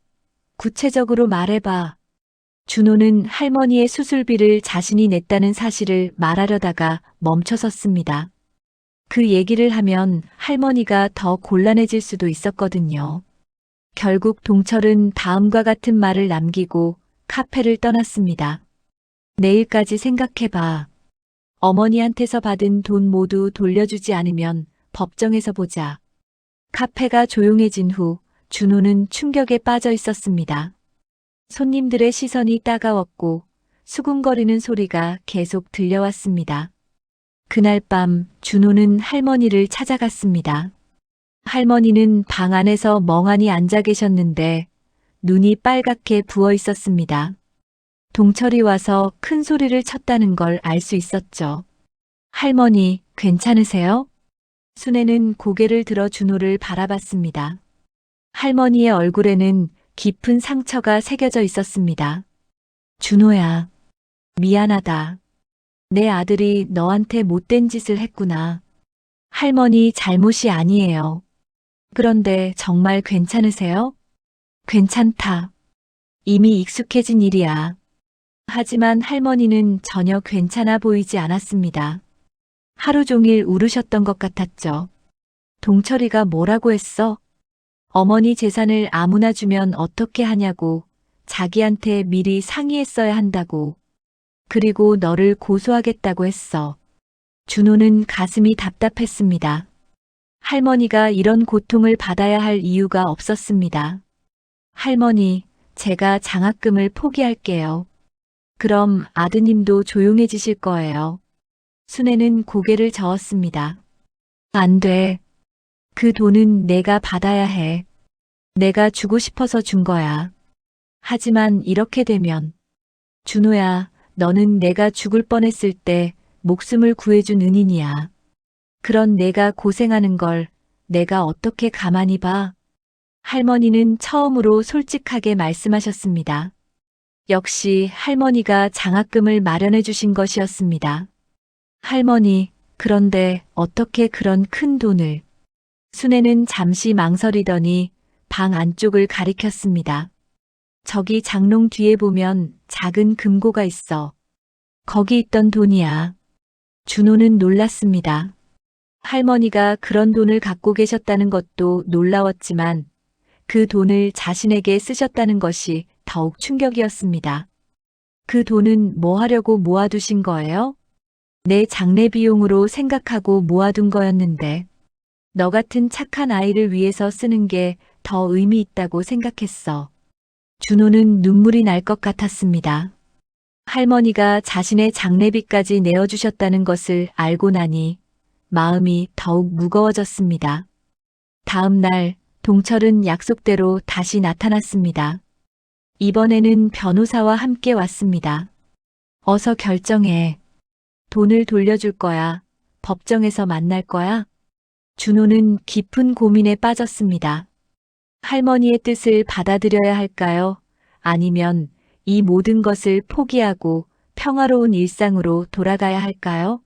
[SPEAKER 1] 구체적으로 말해봐. 준호는 할머니의 수술비를 자신이 냈다는 사실을 말하려다가 멈춰섰습니다. 그 얘기를 하면 할머니가 더 곤란해질 수도 있었거든요. 결국 동철은 다음과 같은 말을 남기고 카페를 떠났습니다. 내일까지 생각해봐. 어머니한테서 받은 돈 모두 돌려주지 않으면 법정에서 보자. 카페가 조용해진 후 준호는 충격에 빠져 있었습니다. 손님들의 시선이 따가웠고 수군거리는 소리가 계속 들려왔습니다. 그날 밤 준호는 할머니를 찾아갔습니다. 할머니는 방 안에서 멍하니 앉아 계셨는데 눈이 빨갛게 부어 있었습니다. 동철이 와서 큰 소리를 쳤다는 걸 알 수 있었죠. 할머니, 괜찮으세요? 순애는 고개를 들어 준호를 바라봤습니다. 할머니의 얼굴에는 깊은 상처가 새겨져 있었습니다. 준호야, 미안하다. 내 아들이 너한테 못된 짓을 했구나. 할머니 잘못이 아니에요. 그런데 정말 괜찮으세요? 괜찮다. 이미 익숙해진 일이야. 하지만 할머니는 전혀 괜찮아 보이지 않았습니다. 하루 종일 울으셨던 것 같았죠. 동철이가 뭐라고 했어? 어머니 재산을 아무나 주면 어떻게 하냐고, 자기한테 미리 상의했어야 한다고, 그리고 너를 고소하겠다고 했어. 준호는 가슴이 답답했습니다. 할머니가 이런 고통을 받아야 할 이유가 없었습니다. 할머니, 제가 장학금을 포기할게요. 그럼 아드님도 조용해지실 거예요. 순애는 고개를 저었습니다. 안 돼. 그 돈은 내가 받아야 해. 내가 주고 싶어서 준 거야. 하지만 이렇게 되면, 준호야, 너는 내가 죽을 뻔했을 때 목숨을 구해준 은인이야. 그런 내가 고생하는 걸 내가 어떻게 가만히 봐? 할머니는 처음으로 솔직하게 말씀하셨습니다. 역시 할머니가 장학금을 마련해 주신 것이었습니다. 할머니, 그런데 어떻게 그런 큰 돈을? 순애는 잠시 망설이더니 방 안쪽을 가리켰습니다. 저기 장롱 뒤에 보면 작은 금고가 있어. 거기 있던 돈이야. 준호는 놀랐습니다. 할머니가 그런 돈을 갖고 계셨다는 것도 놀라웠지만 그 돈을 자신에게 쓰셨다는 것이 더욱 충격이었습니다. 그 돈은 뭐 하려고 모아두신 거예요? 내 장례 비용으로 생각하고 모아둔 거였는데 너 같은 착한 아이를 위해서 쓰는 게 더 의미 있다고 생각했어. 준호는 눈물이 날 것 같았습니다. 할머니가 자신의 장례비까지 내어주셨다는 것을 알고 나니 마음이 더욱 무거워졌습니다. 다음 날 동철은 약속대로 다시 나타났습니다. 이번에는 변호사와 함께 왔습니다. 어서 결정해. 돈을 돌려줄 거야? 법정에서 만날 거야? 준호는 깊은 고민에 빠졌습니다. 할머니의 뜻을 받아들여야 할까요? 아니면 이 모든 것을 포기하고 평화로운 일상으로 돌아가야 할까요?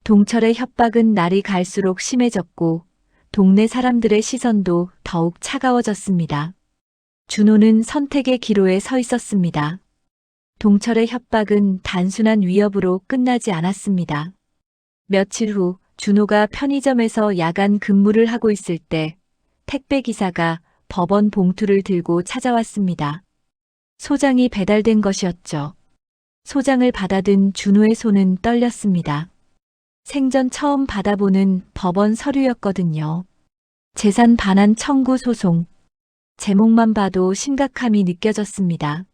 [SPEAKER 1] 동철의 협박은 날이 갈수록 심해졌고 동네 사람들의 시선도 더욱 차가워졌습니다. 준호는 선택의 기로에 서 있었습니다. 동철의 협박은 단순한 위협으로 끝나지 않았습니다. 며칠 후 준호가 편의점에서 야간 근무를 하고 있을 때 택배 기사가 법원 봉투를 들고 찾아왔습니다. 소장이 배달된 것이었죠. 소장을 받아든 준호의 손은 떨렸습니다. 생전 처음 받아보는 법원 서류였거든요. 재산 반환 청구 소송. 제목만 봐도 심각함이 느껴졌습니다.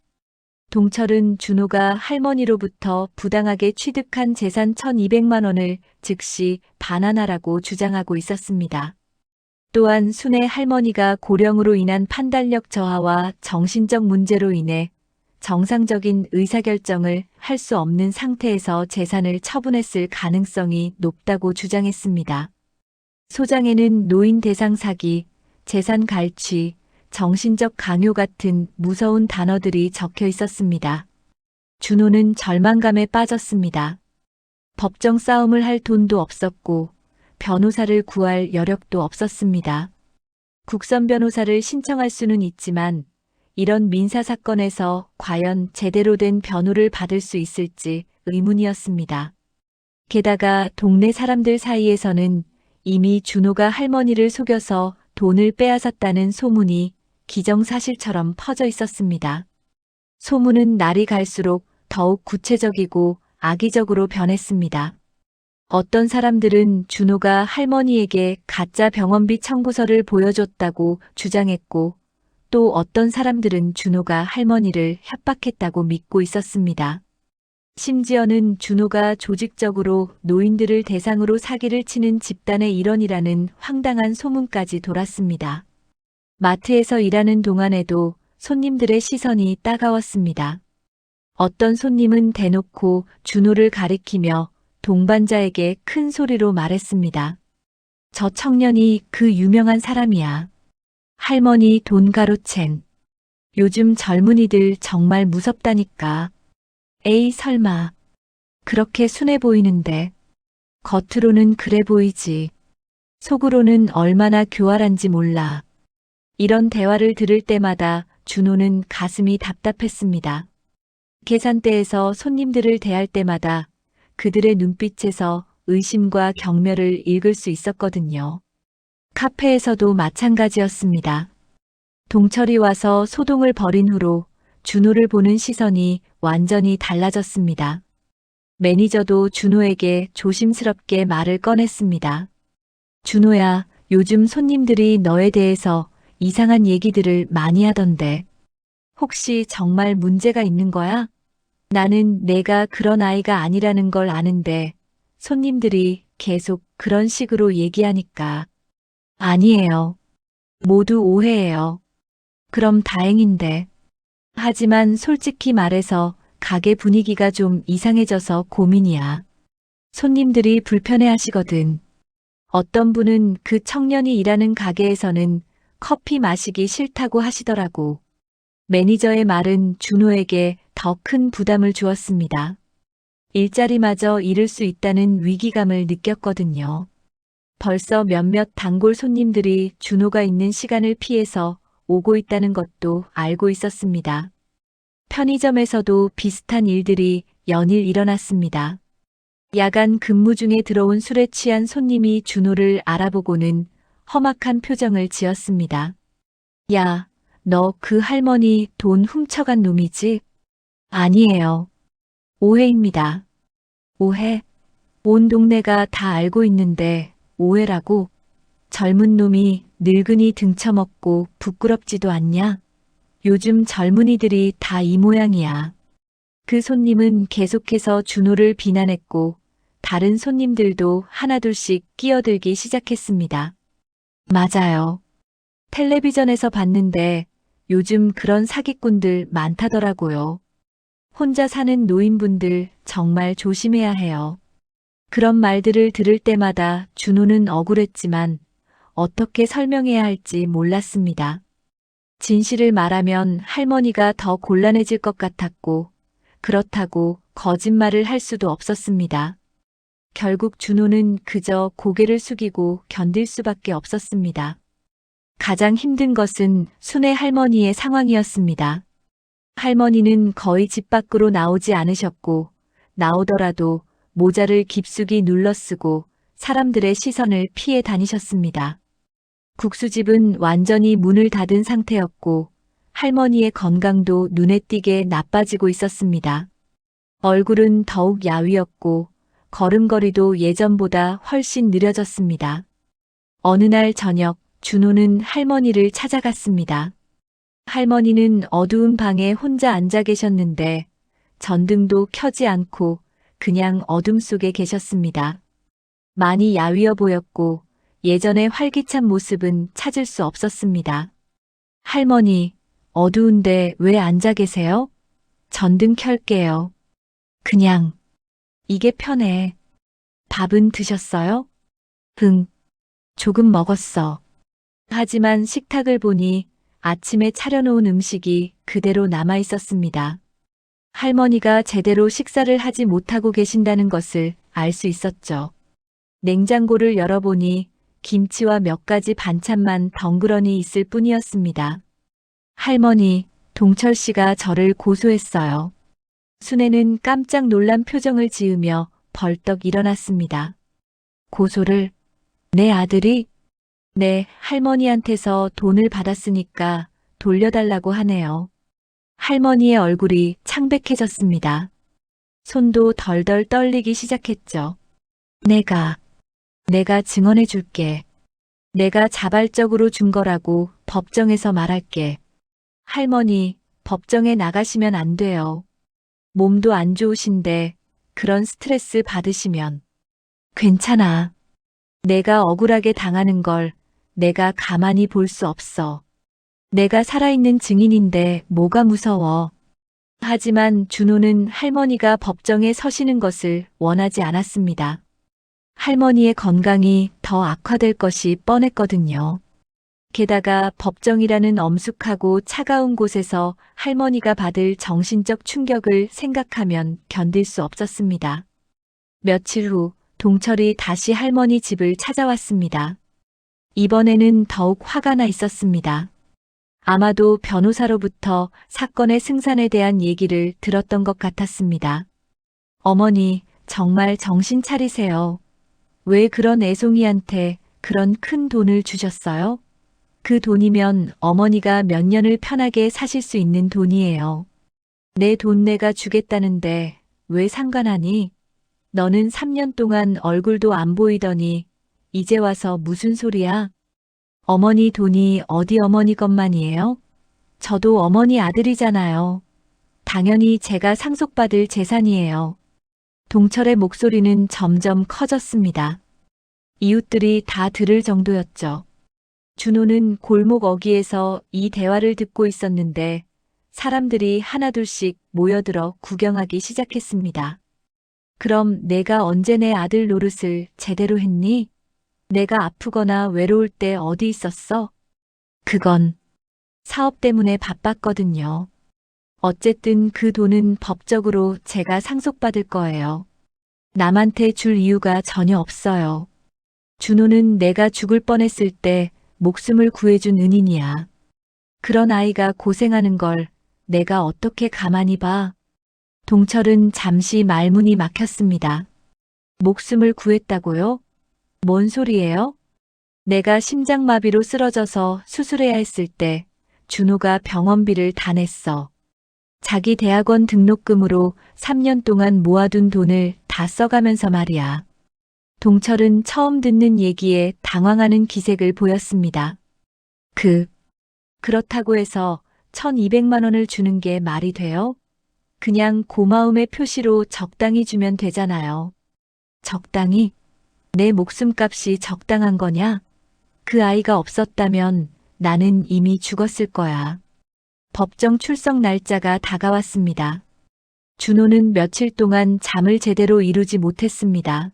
[SPEAKER 1] 동철은 준호가 할머니로부터 부당하게 취득한 재산 1,200만 원을 즉시 반환하라고 주장하고 있었습니다. 또한 순애 할머니가 고령으로 인한 판단력 저하와 정신적 문제로 인해 정상적인 의사결정을 할 수 없는 상태에서 재산을 처분했을 가능성이 높다고 주장했습니다. 소장에는 노인 대상 사기, 재산 갈취, 정신적 강요 같은 무서운 단어들이 적혀 있었습니다. 준호는 절망감에 빠졌습니다. 법정 싸움을 할 돈도 없었고 변호사를 구할 여력도 없었습니다. 국선 변호사를 신청할 수는 있지만 이런 민사 사건에서 과연 제대로 된 변호를 받을 수 있을지 의문이었습니다. 게다가 동네 사람들 사이에서는 이미 준호가 할머니를 속여서 돈을 빼앗았다는 소문이 기정사실처럼 퍼져 있었습니다. 소문은 날이 갈수록 더욱 구체적이고 악의적으로 변했습니다. 어떤 사람들은 준호가 할머니에게 가짜 병원비 청구서를 보여줬다고 주장했고, 또 어떤 사람들은 준호가 할머니를 협박했다고 믿고 있었습니다. 심지어는 준호가 조직적으로 노인들을 대상으로 사기를 치는 집단의 일원이라는 황당한 소문까지 돌았습니다. 마트에서 일하는 동안에도 손님들의 시선이 따가웠습니다. 어떤 손님은 대놓고 준호를 가리키며 동반자에게 큰 소리로 말했습니다. 저 청년이 그 유명한 사람이야. 할머니 돈 가로챈. 요즘 젊은이들 정말 무섭다니까. 에이 설마. 그렇게 순해 보이는데. 겉으로는 그래 보이지. 속으로는 얼마나 교활한지 몰라. 이런 대화를 들을 때마다 준호는 가슴이 답답했습니다. 계산대에서 손님들을 대할 때마다 그들의 눈빛에서 의심과 경멸을 읽을 수 있었거든요. 카페에서도 마찬가지였습니다. 동철이 와서 소동을 벌인 후로 준호를 보는 시선이 완전히 달라졌습니다. 매니저도 준호에게 조심스럽게 말을 꺼냈습니다. 준호야, 요즘 손님들이 너에 대해서 이상한 얘기들을 많이 하던데. 혹시 정말 문제가 있는 거야? 나는 내가 그런 아이가 아니라는 걸 아는데 손님들이 계속 그런 식으로 얘기하니까. 아니에요. 모두 오해예요. 그럼 다행인데. 하지만 솔직히 말해서 가게 분위기가 좀 이상해져서 고민이야. 손님들이 불편해하시거든. 어떤 분은 그 청년이 일하는 가게에서는 커피 마시기 싫다고 하시더라고. 매니저의 말은 준호에게 더 큰 부담을 주었습니다. 일자리마저 잃을 수 있다는 위기감을 느꼈거든요. 벌써 몇몇 단골 손님들이 준호가 있는 시간을 피해서 오고 있다는 것도 알고 있었습니다. 편의점에서도 비슷한 일들이 연일 일어났습니다. 야간 근무 중에 들어온 술에 취한 손님이 준호를 알아보고는 험악한 표정을 지었습니다. 야, 너 그 할머니 돈 훔쳐간 놈이지? 아니에요. 오해입니다. 오해? 온 동네가 다 알고 있는데 오해라고? 젊은 놈이 늙은이 등쳐먹고 부끄럽지도 않냐? 요즘 젊은이들이 다 이 모양이야. 그 손님은 계속해서 준호를 비난했고 다른 손님들도 하나둘씩 끼어들기 시작했습니다. 맞아요. 텔레비전에서 봤는데 요즘 그런 사기꾼들 많다더라고요. 혼자 사는 노인분들 정말 조심해야 해요. 그런 말들을 들을 때마다 준호는 억울했지만 어떻게 설명해야 할지 몰랐습니다. 진실을 말하면 할머니가 더 곤란해질 것 같았고 그렇다고 거짓말을 할 수도 없었습니다. 결국 준호는 그저 고개를 숙이고 견딜 수밖에 없었습니다. 가장 힘든 것은 순애 할머니의 상황이었습니다. 할머니는 거의 집 밖으로 나오지 않으셨고 나오더라도 모자를 깊숙이 눌러 쓰고 사람들의 시선을 피해 다니셨습니다. 국수집은 완전히 문을 닫은 상태였고 할머니의 건강도 눈에 띄게 나빠지고 있었습니다. 얼굴은 더욱 야위었고 걸음걸이도 예전보다 훨씬 느려졌습니다. 어느 날 저녁 준호는 할머니를 찾아갔습니다. 할머니는 어두운 방에 혼자 앉아 계셨는데 전등도 켜지 않고 그냥 어둠 속에 계셨습니다. 많이 야위어 보였고 예전의 활기찬 모습은 찾을 수 없었습니다. 할머니, 어두운데 왜 앉아 계세요? 전등 켤게요. 그냥. 이게 편해. 밥은 드셨어요? 응. 조금 먹었어. 하지만 식탁을 보니 아침에 차려놓은 음식이 그대로 남아 있었습니다. 할머니가 제대로 식사를 하지 못하고 계신다는 것을 알 수 있었죠. 냉장고를 열어보니 김치와 몇 가지 반찬만 덩그러니 있을 뿐이었습니다. 할머니, 동철 씨가 저를 고소했어요. 순애는 깜짝 놀란 표정을 지으며 벌떡 일어났습니다. 고소를? 내 아들이? 네, 할머니한테서 돈을 받았으니까 돌려달라고 하네요. 할머니의 얼굴이 창백해졌습니다. 손도 덜덜 떨리기 시작했죠. 내가 증언해 줄게. 내가 자발적으로 준 거라고 법정에서 말할게. 할머니, 법정에 나가시면 안 돼요. 몸도 안 좋으신데 그런 스트레스 받으시면. 괜찮아. 내가 억울하게 당하는 걸 내가 가만히 볼 수 없어. 내가 살아있는 증인인데 뭐가 무서워. 하지만 준호는 할머니가 법정에 서시는 것을 원하지 않았습니다. 할머니의 건강이 더 악화될 것이 뻔했거든요. 게다가 법정이라는 엄숙하고 차가운 곳에서 할머니가 받을 정신적 충격을 생각하면 견딜 수 없었습니다. 며칠 후 동철이 다시 할머니 집을 찾아왔습니다. 이번에는 더욱 화가 나 있었습니다. 아마도 변호사로부터 사건의 승산에 대한 얘기를 들었던 것 같았습니다. 어머니, 정말 정신 차리세요. 왜 그런 애송이한테 그런 큰 돈을 주셨어요? 그 돈이면 어머니가 몇 년을 편하게 사실 수 있는 돈이에요. 내 돈 내가 주겠다는데 왜 상관하니? 너는 3년 동안 얼굴도 안 보이더니 이제 와서 무슨 소리야? 어머니 돈이 어디 어머니 것만이에요? 저도 어머니 아들이잖아요. 당연히 제가 상속받을 재산이에요. 동철의 목소리는 점점 커졌습니다. 이웃들이 다 들을 정도였죠. 준호는 골목 어귀에서 이 대화를 듣고 있었는데 사람들이 하나둘씩 모여들어 구경하기 시작했습니다. 그럼 내가 언제 내 아들 노릇을 제대로 했니? 내가 아프거나 외로울 때 어디 있었어? 그건 사업 때문에 바빴거든요. 어쨌든 그 돈은 법적으로 제가 상속받을 거예요. 남한테 줄 이유가 전혀 없어요. 준호는 내가 죽을 뻔했을 때 목숨을 구해준 은인이야. 그런 아이가 고생하는 걸 내가 어떻게 가만히 봐? 동철은 잠시 말문이 막혔습니다. 목숨을 구했다고요? 뭔 소리예요? 내가 심장마비로 쓰러져서 수술해야 했을 때 준호가 병원비를 다 냈어. 자기 대학원 등록금으로 3년 동안 모아둔 돈을 다 써가면서 말이야. 동철은 처음 듣는 얘기에 당황하는 기색을 보였습니다. 그렇다고 해서 1200만 원을 주는 게 말이 돼요? 그냥 고마움의 표시로 적당히 주면 되잖아요. 적당히? 내 목숨값이 적당한 거냐? 그 아이가 없었다면 나는 이미 죽었을 거야. 법정 출석 날짜가 다가왔습니다. 준호는 며칠 동안 잠을 제대로 이루지 못했습니다.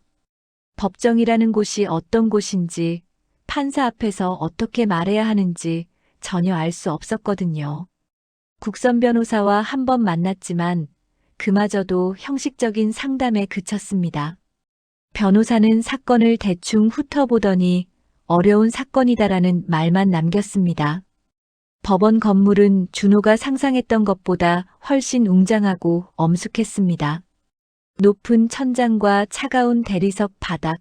[SPEAKER 1] 법정이라는 곳이 어떤 곳인지, 판사 앞에서 어떻게 말해야 하는지 전혀 알 수 없었거든요. 국선 변호사와 한 번 만났지만 그마저도 형식적인 상담에 그쳤습니다. 변호사는 사건을 대충 훑어보더니 어려운 사건이다라는 말만 남겼습니다. 법원 건물은 준호가 상상했던 것보다 훨씬 웅장하고 엄숙했습니다. 높은 천장과 차가운 대리석 바닥,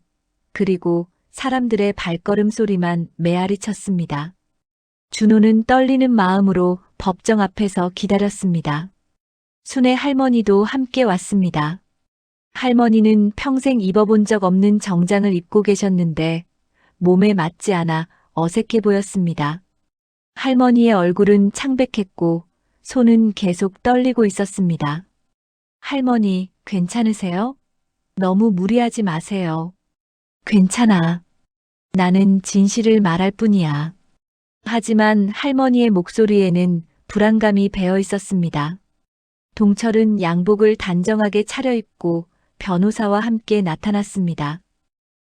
[SPEAKER 1] 그리고 사람들의 발걸음 소리만 메아리 쳤습니다. 준호는 떨리는 마음으로 법정 앞에서 기다렸습니다. 순애 할머니도 함께 왔습니다. 할머니는 평생 입어본 적 없는 정장을 입고 계셨는데 몸에 맞지 않아 어색해 보였습니다. 할머니의 얼굴은 창백했고 손은 계속 떨리고 있었습니다. 할머니, 괜찮으세요? 너무 무리하지 마세요. 괜찮아. 나는 진실을 말할 뿐이야. 하지만 할머니의 목소리에는 불안감이 배어 있었습니다. 동철은 양복을 단정하게 차려입고 변호사와 함께 나타났습니다.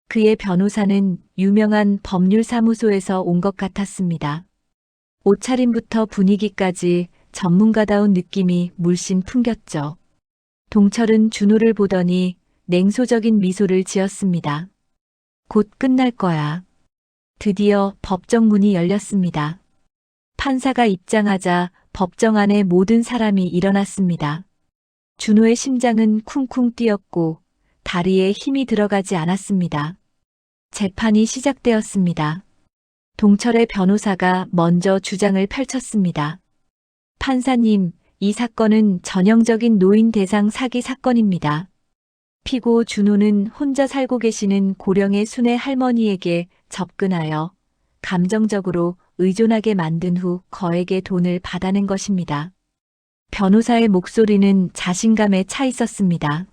[SPEAKER 1] 그의 변호사는 유명한 법률사무소에서 온 것 같았습니다. 옷차림부터 분위기까지 전문가다운 느낌이 물씬 풍겼죠. 동철은 준호를 보더니 냉소적인 미소를 지었습니다. 곧 끝날 거야. 드디어 법정 문이 열렸습니다. 판사가 입장하자 법정 안에 모든 사람이 일어났습니다. 준호의 심장은 쿵쿵 뛰었고 다리에 힘이 들어가지 않았습니다. 재판이 시작되었습니다. 동철의 변호사가 먼저 주장을 펼쳤습니다. 판사님, 이 사건은 전형적인 노인 대상 사기 사건입니다. 피고 준호는 혼자 살고 계시는 고령의 순애 할머니에게 접근하여 감정적으로 의존하게 만든 후 거액의 돈을 받아낸 것입니다. 변호사의 목소리는 자신감에 차 있었습니다.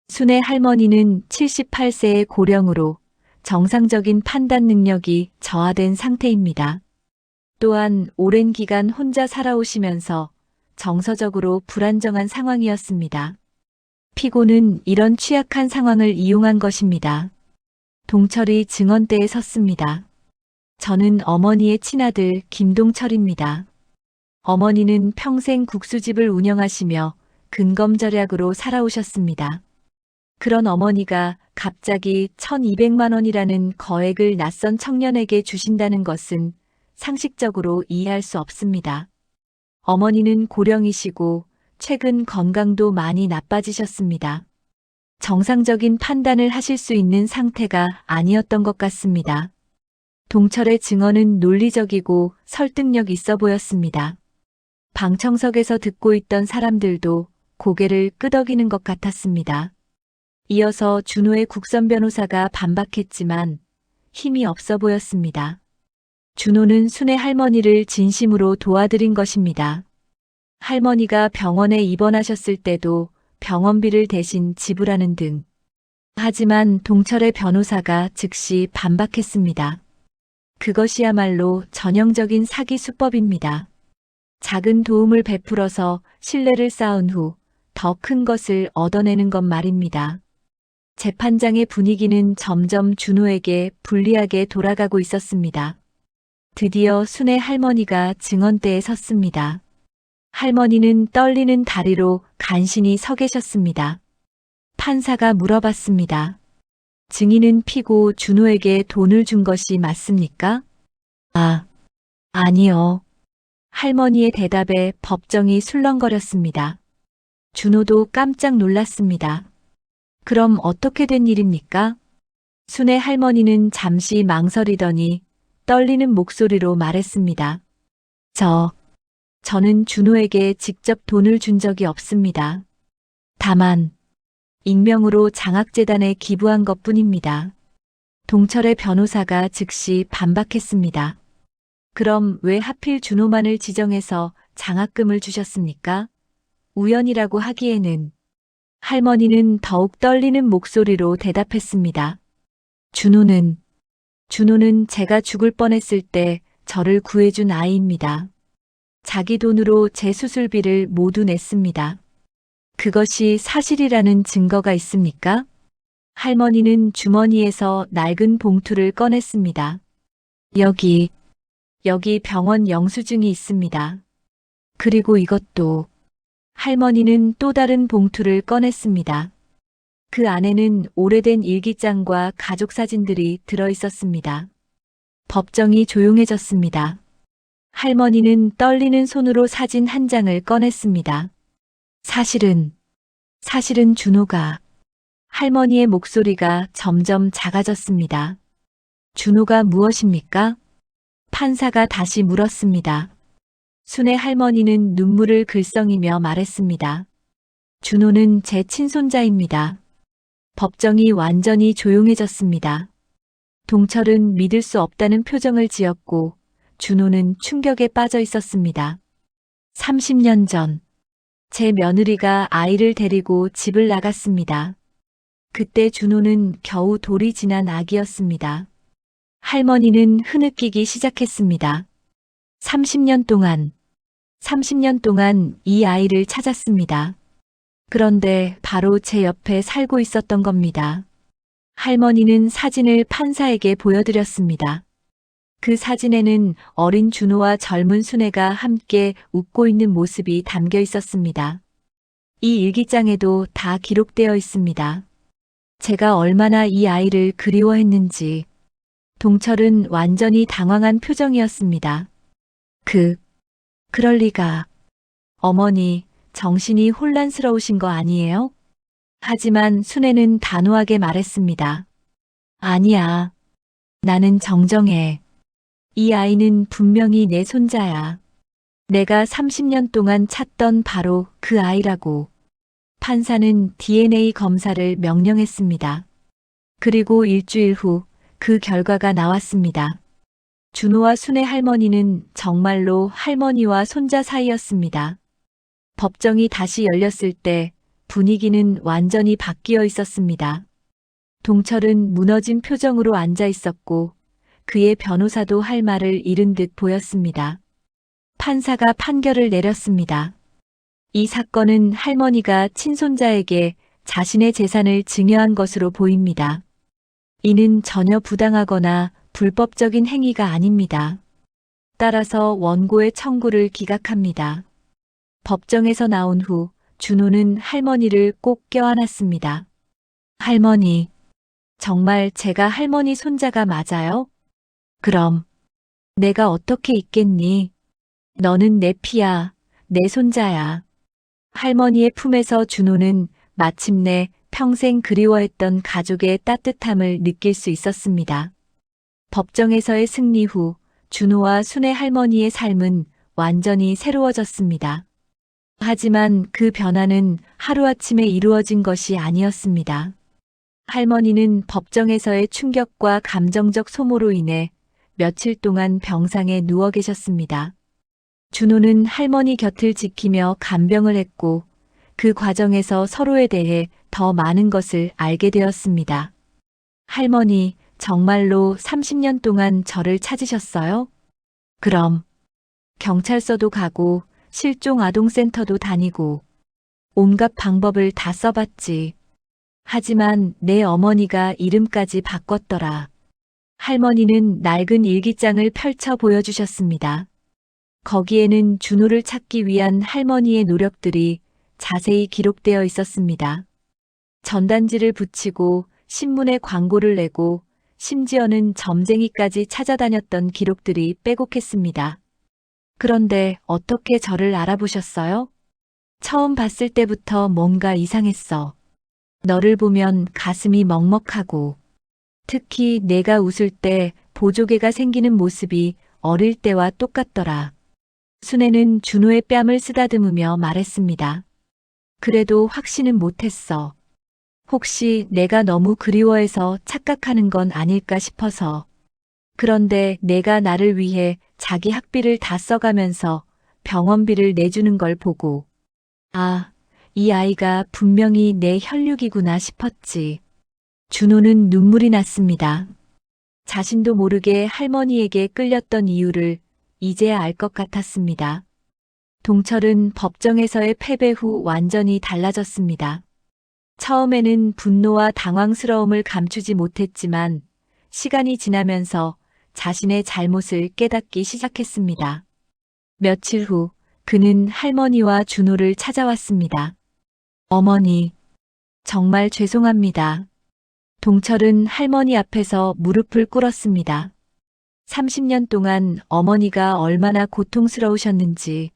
[SPEAKER 1] 순애 할머니는 78세의 고령으로 정상적인 판단 능력이 저하된 상태입니다. 또한 오랜 기간 혼자 살아오시면서 정서적으로 불안정한 상황이었습니다. 피고는 이런 취약한 상황을 이용한 것입니다. 동철이 증언대에 섰습니다. 저는 어머니의 친아들 김동철입니다. 어머니는 평생 국수집을 운영하시며 근검절약으로 살아오셨습니다. 그런 어머니가 갑자기 1200만 원이라는 거액을 낯선 청년에게 주신다는 것은 상식적으로 이해할 수 없습니다. 어머니는 고령이시고 최근 건강도 많이 나빠지셨습니다. 정상적인 판단을 하실 수 있는 상태가 아니었던 것 같습니다. 동철의 증언은 논리적이고 설득력 있어 보였습니다. 방청석에서 듣고 있던 사람들도 고개를 끄덕이는 것 같았습니다. 이어서 준호의 국선 변호사가 반박했지만 힘이 없어 보였습니다. 준호는 순애 할머니를 진심으로 도와드린 것입니다. 할머니가 병원에 입원하셨을 때도 병원비를 대신 지불하는 등. 하지만 동철의 변호사가 즉시 반박했습니다. 그것이야말로 전형적인 사기 수법입니다. 작은 도움을 베풀어서 신뢰를 쌓은 후 더 큰 것을 얻어내는 것 말입니다. 재판장의 분위기는 점점 준호에게 불리하게 돌아가고 있었습니다. 드디어 순애 할머니가 증언대에 섰습니다. 할머니는 떨리는 다리로 간신히 서 계셨습니다. 판사가 물어봤습니다. 증인은 피고 준호에게 돈을 준 것이 맞습니까? 아니요. 할머니의 대답에 법정이 술렁거렸습니다. 준호도 깜짝 놀랐습니다. 그럼 어떻게 된 일입니까? 순애 할머니는 잠시 망설이더니 떨리는 목소리로 말했습니다. 저는 준호에게 직접 돈을 준 적이 없습니다. 다만 익명으로 장학재단에 기부한 것뿐입니다. 동철의 변호사가 즉시 반박했습니다. 그럼 왜 하필 준호만을 지정해서 장학금을 주셨습니까? 우연이라고 하기에는. 할머니는 더욱 떨리는 목소리로 대답했습니다. 준호는 제가 죽을 뻔했을 때 저를 구해준 아이입니다. 자기 돈으로 제 수술비를 모두 냈습니다. 그것이 사실이라는 증거가 있습니까? 할머니는 주머니에서 낡은 봉투를 꺼냈습니다. 여기 병원 영수증이 있습니다. 그리고 이것도. 할머니는 또 다른 봉투를 꺼냈습니다. 그 안에는 오래된 일기장과 가족 사진들이 들어 있었습니다. 법정이 조용해졌습니다. 할머니는 떨리는 손으로 사진 한 장을 꺼냈습니다. 사실은 준호가. 할머니의 목소리가 점점 작아졌습니다. 준호가 무엇입니까? 판사가 다시 물었습니다. 순애 할머니는 눈물을 글썽이며 말했습니다. 준호는 제 친손자입니다. 법정이 완전히 조용해졌습니다. 동철은 믿을 수 없다는 표정을 지었고 준호는 충격에 빠져 있었습니다. 30년 전, 제 며느리가 아이를 데리고 집을 나갔습니다. 그때 준호는 겨우 돌이 지난 아기였습니다. 할머니는 흐느끼기 시작했습니다. 30년 동안 이 아이를 찾았습니다. 그런데 바로 제 옆에 살고 있었던 겁니다. 할머니는 사진을 판사에게 보여드렸습니다. 그 사진에는 어린 준호와 젊은 순애가 함께 웃고 있는 모습이 담겨 있었습니다. 이 일기장에도 다 기록되어 있습니다. 제가 얼마나 이 아이를 그리워했는지. 동철은 완전히 당황한 표정이었습니다. 그럴 리가. 어머니, 정신이 혼란스러우신 거 아니에요? 하지만 순애는 단호하게 말했습니다. 아니야. 나는 정정해. 이 아이는 분명히 내 손자야. 내가 30년 동안 찾던 바로 그 아이라고. 판사는 DNA 검사를 명령했습니다. 그리고 일주일 후 그 결과가 나왔습니다. 준호와 순의 할머니는 정말로 할머니와 손자 사이였습니다. 법정이 다시 열렸을 때 분위기는 완전히 바뀌어 있었습니다. 동철은 무너진 표정으로 앉아 있었고 그의 변호사도 할 말을 잃은 듯 보였습니다. 판사가 판결을 내렸습니다. 이 사건은 할머니가 친손자에게 자신의 재산을 증여한 것으로 보입니다. 이는 전혀 부당하거나 불법적인 행위가 아닙니다. 따라서 원고의 청구를 기각합니다. 법정에서 나온 후 준호는 할머니를 꼭 껴안았습니다. 할머니, 정말 제가 할머니 손자가 맞아요? 그럼 내가 어떻게 있겠니? 너는 내 피야, 내 손자야. 할머니의 품에서 준호는 마침내 평생 그리워했던 가족의 따뜻함을 느낄 수 있었습니다. 법정에서의 승리 후 준호와 순의 할머니의 삶은 완전히 새로워졌습니다. 하지만 그 변화는 하루아침에 이루어진 것이 아니었습니다. 할머니는 법정에서의 충격과 감정적 소모로 인해 며칠 동안 병상에 누워 계셨습니다. 준호는 할머니 곁을 지키며 간병을 했고 그 과정에서 서로에 대해 더 많은 것을 알게 되었습니다. 할머니, 정말로 30년 동안 저를 찾으셨어요? 그럼 경찰서도 가고 실종 아동센터도 다니고 온갖 방법을 다 써봤지. 하지만 내 어머니가 이름까지 바꿨더라. 할머니는 낡은 일기장을 펼쳐 보여주셨습니다. 거기에는 준호를 찾기 위한 할머니의 노력들이 자세히 기록되어 있었습니다. 전단지를 붙이고 신문에 광고를 내고 심지어는 점쟁이까지 찾아다녔던 기록들이 빼곡했습니다. 그런데 어떻게 저를 알아보셨어요? 처음 봤을 때부터 뭔가 이상했어. 너를 보면 가슴이 먹먹하고 특히 내가 웃을 때 보조개가 생기는 모습이 어릴 때와 똑같더라. 순애는 준호의 뺨을 쓰다듬으며 말했습니다. 그래도 확신은 못했어. 혹시 내가 너무 그리워해서 착각하는 건 아닐까 싶어서. 그런데 내가 나를 위해 자기 학비를 다 써가면서 병원비를 내주는 걸 보고 아, 이 아이가 분명히 내 혈육이구나 싶었지. 준호는 눈물이 났습니다. 자신도 모르게 할머니에게 끌렸던 이유를 이제야 알 것 같았습니다. 동철은 법정에서의 패배 후 완전히 달라졌습니다. 처음에는 분노와 당황스러움을 감추지 못했지만 시간이 지나면서 자신의 잘못을 깨닫기 시작했습니다. 며칠 후 그는 할머니와 준호를 찾아왔습니다. 어머니, 정말 죄송합니다. 동철은 할머니 앞에서 무릎을 꿇었습니다. 30년 동안 어머니가 얼마나 고통스러우셨는지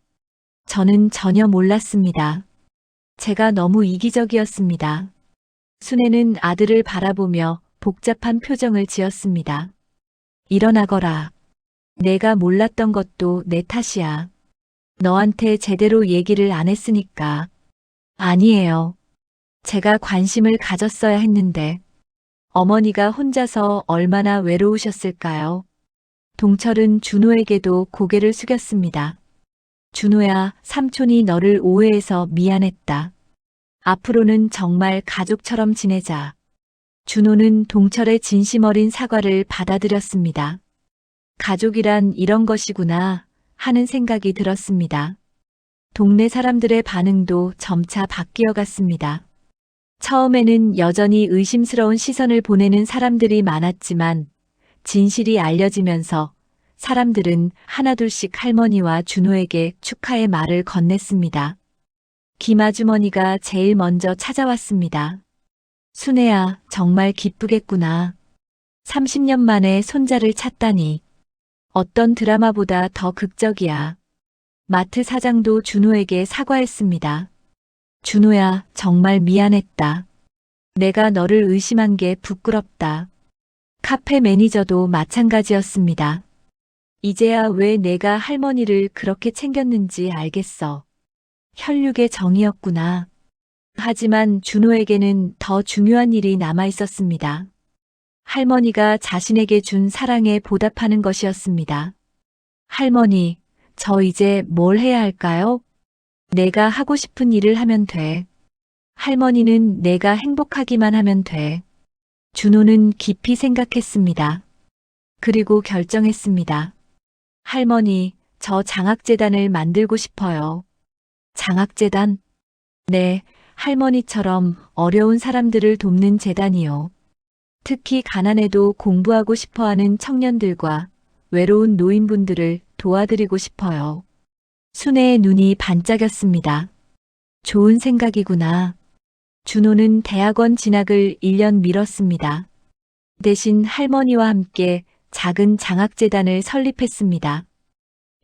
[SPEAKER 1] 저는 전혀 몰랐습니다. 제가 너무 이기적이었습니다. 순애는 아들을 바라보며 복잡한 표정을 지었습니다. 일어나거라. 내가 몰랐던 것도 내 탓이야. 너한테 제대로 얘기를 안 했으니까. 아니에요. 제가 관심을 가졌어야 했는데. 어머니가 혼자서 얼마나 외로우셨을까요? 동철은 준호에게도 고개를 숙였습니다. 준호야, 삼촌이 너를 오해해서 미안했다. 앞으로는 정말 가족처럼 지내자. 준호는 동철의 진심 어린 사과를 받아들였습니다. 가족이란 이런 것이구나 하는 생각이 들었습니다. 동네 사람들의 반응도 점차 바뀌어 갔습니다. 처음에는 여전히 의심스러운 시선을 보내는 사람들이 많았지만 진실이 알려지면서 사람들은 하나둘씩 할머니와 준호에게 축하의 말을 건넸습니다. 김아주머니가 제일 먼저 찾아왔습니다. 순애야, 정말 기쁘겠구나. 30년 만에 손자를 찾다니. 어떤 드라마보다 더 극적이야. 마트 사장도 준호에게 사과했습니다. 준호야, 정말 미안했다. 내가 너를 의심한 게 부끄럽다. 카페 매니저도 마찬가지였습니다. 이제야 왜 내가 할머니를 그렇게 챙겼는지 알겠어. 혈육의 정이었구나. 하지만 준호에게는 더 중요한 일이 남아 있었습니다. 할머니가 자신에게 준 사랑에 보답하는 것이었습니다. 할머니, 저 이제 뭘 해야 할까요? 내가 하고 싶은 일을 하면 돼. 할머니는 내가 행복하기만 하면 돼. 준호는 깊이 생각했습니다. 그리고 결정했습니다. 할머니, 저 장학재단을 만들고 싶어요. 장학재단? 네, 할머니처럼 어려운 사람들을 돕는 재단이요. 특히 가난해도 공부하고 싶어하는 청년들과 외로운 노인분들을 도와드리고 싶어요. 순애의 눈이 반짝였습니다. 좋은 생각이구나. 준호는 대학원 진학을 1년 미뤘습니다. 대신 할머니와 함께 작은 장학재단을 설립했습니다.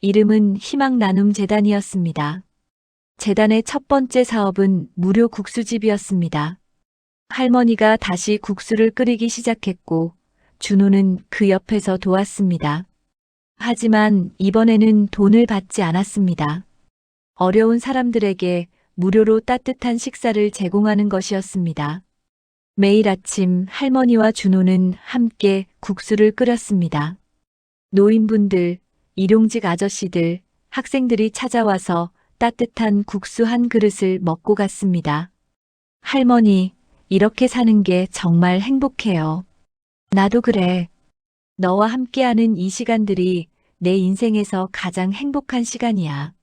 [SPEAKER 1] 이름은 희망나눔재단이었습니다. 재단의 첫 번째 사업은 무료 국수집이었습니다. 할머니가 다시 국수를 끓이기 시작했고 준호는 그 옆에서 도왔습니다. 하지만 이번에는 돈을 받지 않았습니다. 어려운 사람들에게 무료로 따뜻한 식사를 제공하는 것이었습니다. 매일 아침 할머니와 준호는 함께 국수를 끓였습니다. 노인분들, 일용직 아저씨들, 학생들이 찾아와서 따뜻한 국수 한 그릇을 먹고 갔습니다. 할머니, 이렇게 사는 게 정말 행복해요. 나도 그래. 너와 함께하는 이 시간들이 내 인생에서 가장 행복한 시간이야.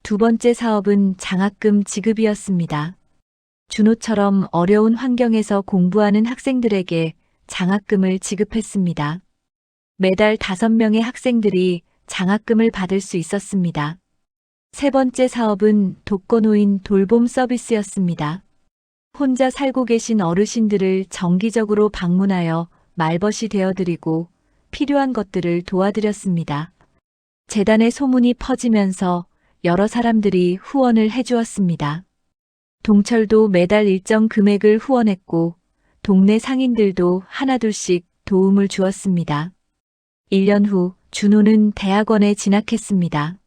[SPEAKER 1] 두 번째 사업은 장학금 지급이었습니다. 준호처럼 어려운 환경에서 공부하는 학생들에게 장학금을 지급했습니다. 매달 5명의 학생들이 장학금을 받을 수 있었습니다. 세 번째 사업은 독거노인 돌봄 서비스였습니다. 혼자 살고 계신 어르신들을 정기적으로 방문하여 말벗이 되어드리고 필요한 것들을 도와드렸습니다. 재단의 소문이 퍼지면서 여러 사람들이 후원을 해주었습니다. 동철도 매달 일정 금액을 후원했고 동네 상인들도 하나둘씩 도움을 주었습니다. 1년 후 준호는 대학원에 진학했습니다.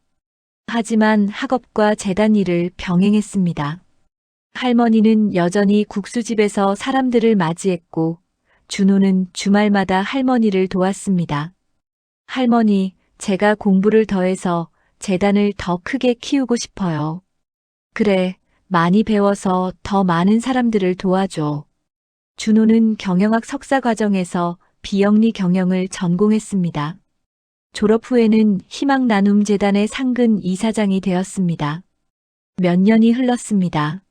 [SPEAKER 1] 하지만 학업과 재단 일을 병행했습니다. 할머니는 여전히 국수집에서 사람들을 맞이했고 준호는 주말마다 할머니를 도왔습니다. 할머니, 제가 공부를 더해서 재단을 더 크게 키우고 싶어요. 그래, 많이 배워서 더 많은 사람들을 도와줘. 준호는 경영학 석사 과정에서 비영리 경영을 전공했습니다. 졸업 후에는 희망나눔재단의 상근 이사장이 되었습니다. 몇 년이 흘렀습니다.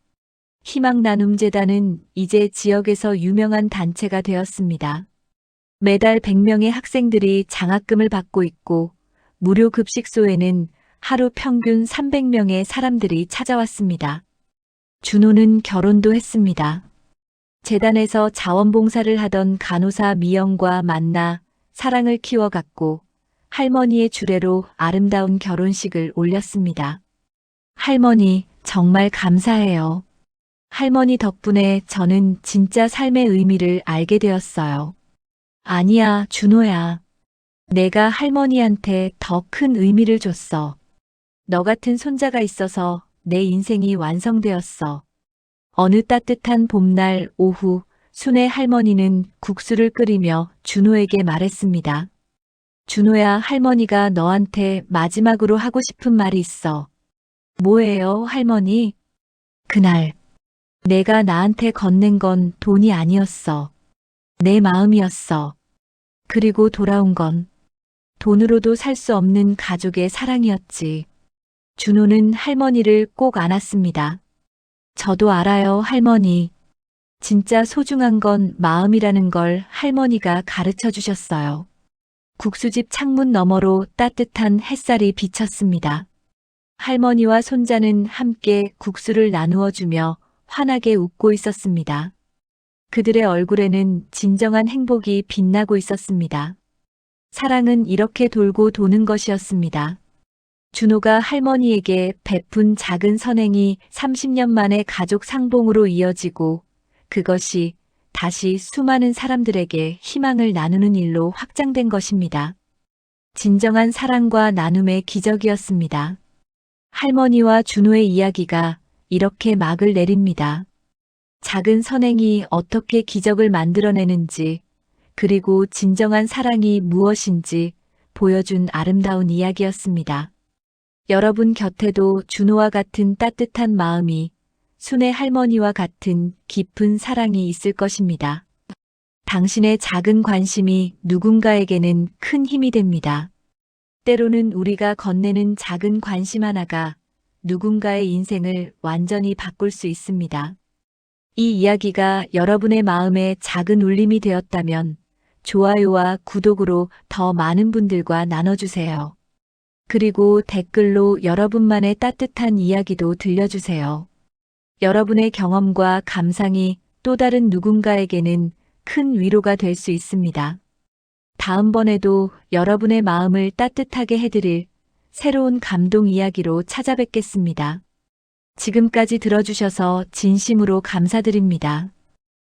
[SPEAKER 1] 희망나눔재단은 이제 지역에서 유명한 단체가 되었습니다. 매달 100명의 학생들이 장학금을 받고 있고 무료 급식소에는 하루 평균 300명의 사람들이 찾아왔습니다. 준호는 결혼도 했습니다. 재단에서 자원봉사를 하던 간호사 미영과 만나 사랑을 키워갔고 할머니의 주례로 아름다운 결혼식을 올렸습니다. 할머니, 정말 감사해요. 할머니 덕분에 저는 진짜 삶의 의미를 알게 되었어요. 아니야, 준호야. 내가 할머니한테 더 큰 의미를 줬어. 너 같은 손자가 있어서 내 인생이 완성되었어. 어느 따뜻한 봄날 오후, 순애 할머니는 국수를 끓이며 준호에게 말했습니다. 준호야, 할머니가 너한테 마지막으로 하고 싶은 말이 있어. 뭐예요, 할머니? 그날, 내가 나한테 건넨 건 돈이 아니었어. 내 마음이었어. 그리고 돌아온 건 돈으로도 살 수 없는 가족의 사랑이었지. 준호는 할머니를 꼭 안았습니다. 저도 알아요, 할머니. 진짜 소중한 건 마음이라는 걸 할머니가 가르쳐 주셨어요. 국수집 창문 너머로 따뜻한 햇살이 비쳤습니다. 할머니와 손자는 함께 국수를 나누어 주며 환하게 웃고 있었습니다. 그들의 얼굴에는 진정한 행복이 빛나고 있었습니다. 사랑은 이렇게 돌고 도는 것이었습니다. 준호가 할머니에게 베푼 작은 선행이 30년 만에 가족 상봉으로 이어지고 그것이 다시 수많은 사람들에게 희망을 나누는 일로 확장된 것입니다. 진정한 사랑과 나눔의 기적이었습니다. 할머니와 준호의 이야기가 이렇게 막을 내립니다. 작은 선행이 어떻게 기적을 만들어내는지, 그리고 진정한 사랑이 무엇인지 보여준 아름다운 이야기였습니다. 여러분 곁에도 준호와 같은 따뜻한 마음이, 순애 할머니와 같은 깊은 사랑이 있을 것입니다. 당신의 작은 관심이 누군가에게는 큰 힘이 됩니다. 때로는 우리가 건네는 작은 관심 하나가 누군가의 인생을 완전히 바꿀 수 있습니다. 이 이야기가 여러분의 마음에 작은 울림이 되었다면 좋아요와 구독으로 더 많은 분들과 나눠주세요. 그리고 댓글로 여러분만의 따뜻한 이야기도 들려주세요. 여러분의 경험과 감상이 또 다른 누군가에게는 큰 위로가 될 수 있습니다. 다음번에도 여러분의 마음을 따뜻하게 해드릴 새로운 감동 이야기로 찾아뵙겠습니다. 지금까지 들어주셔서 진심으로 감사드립니다.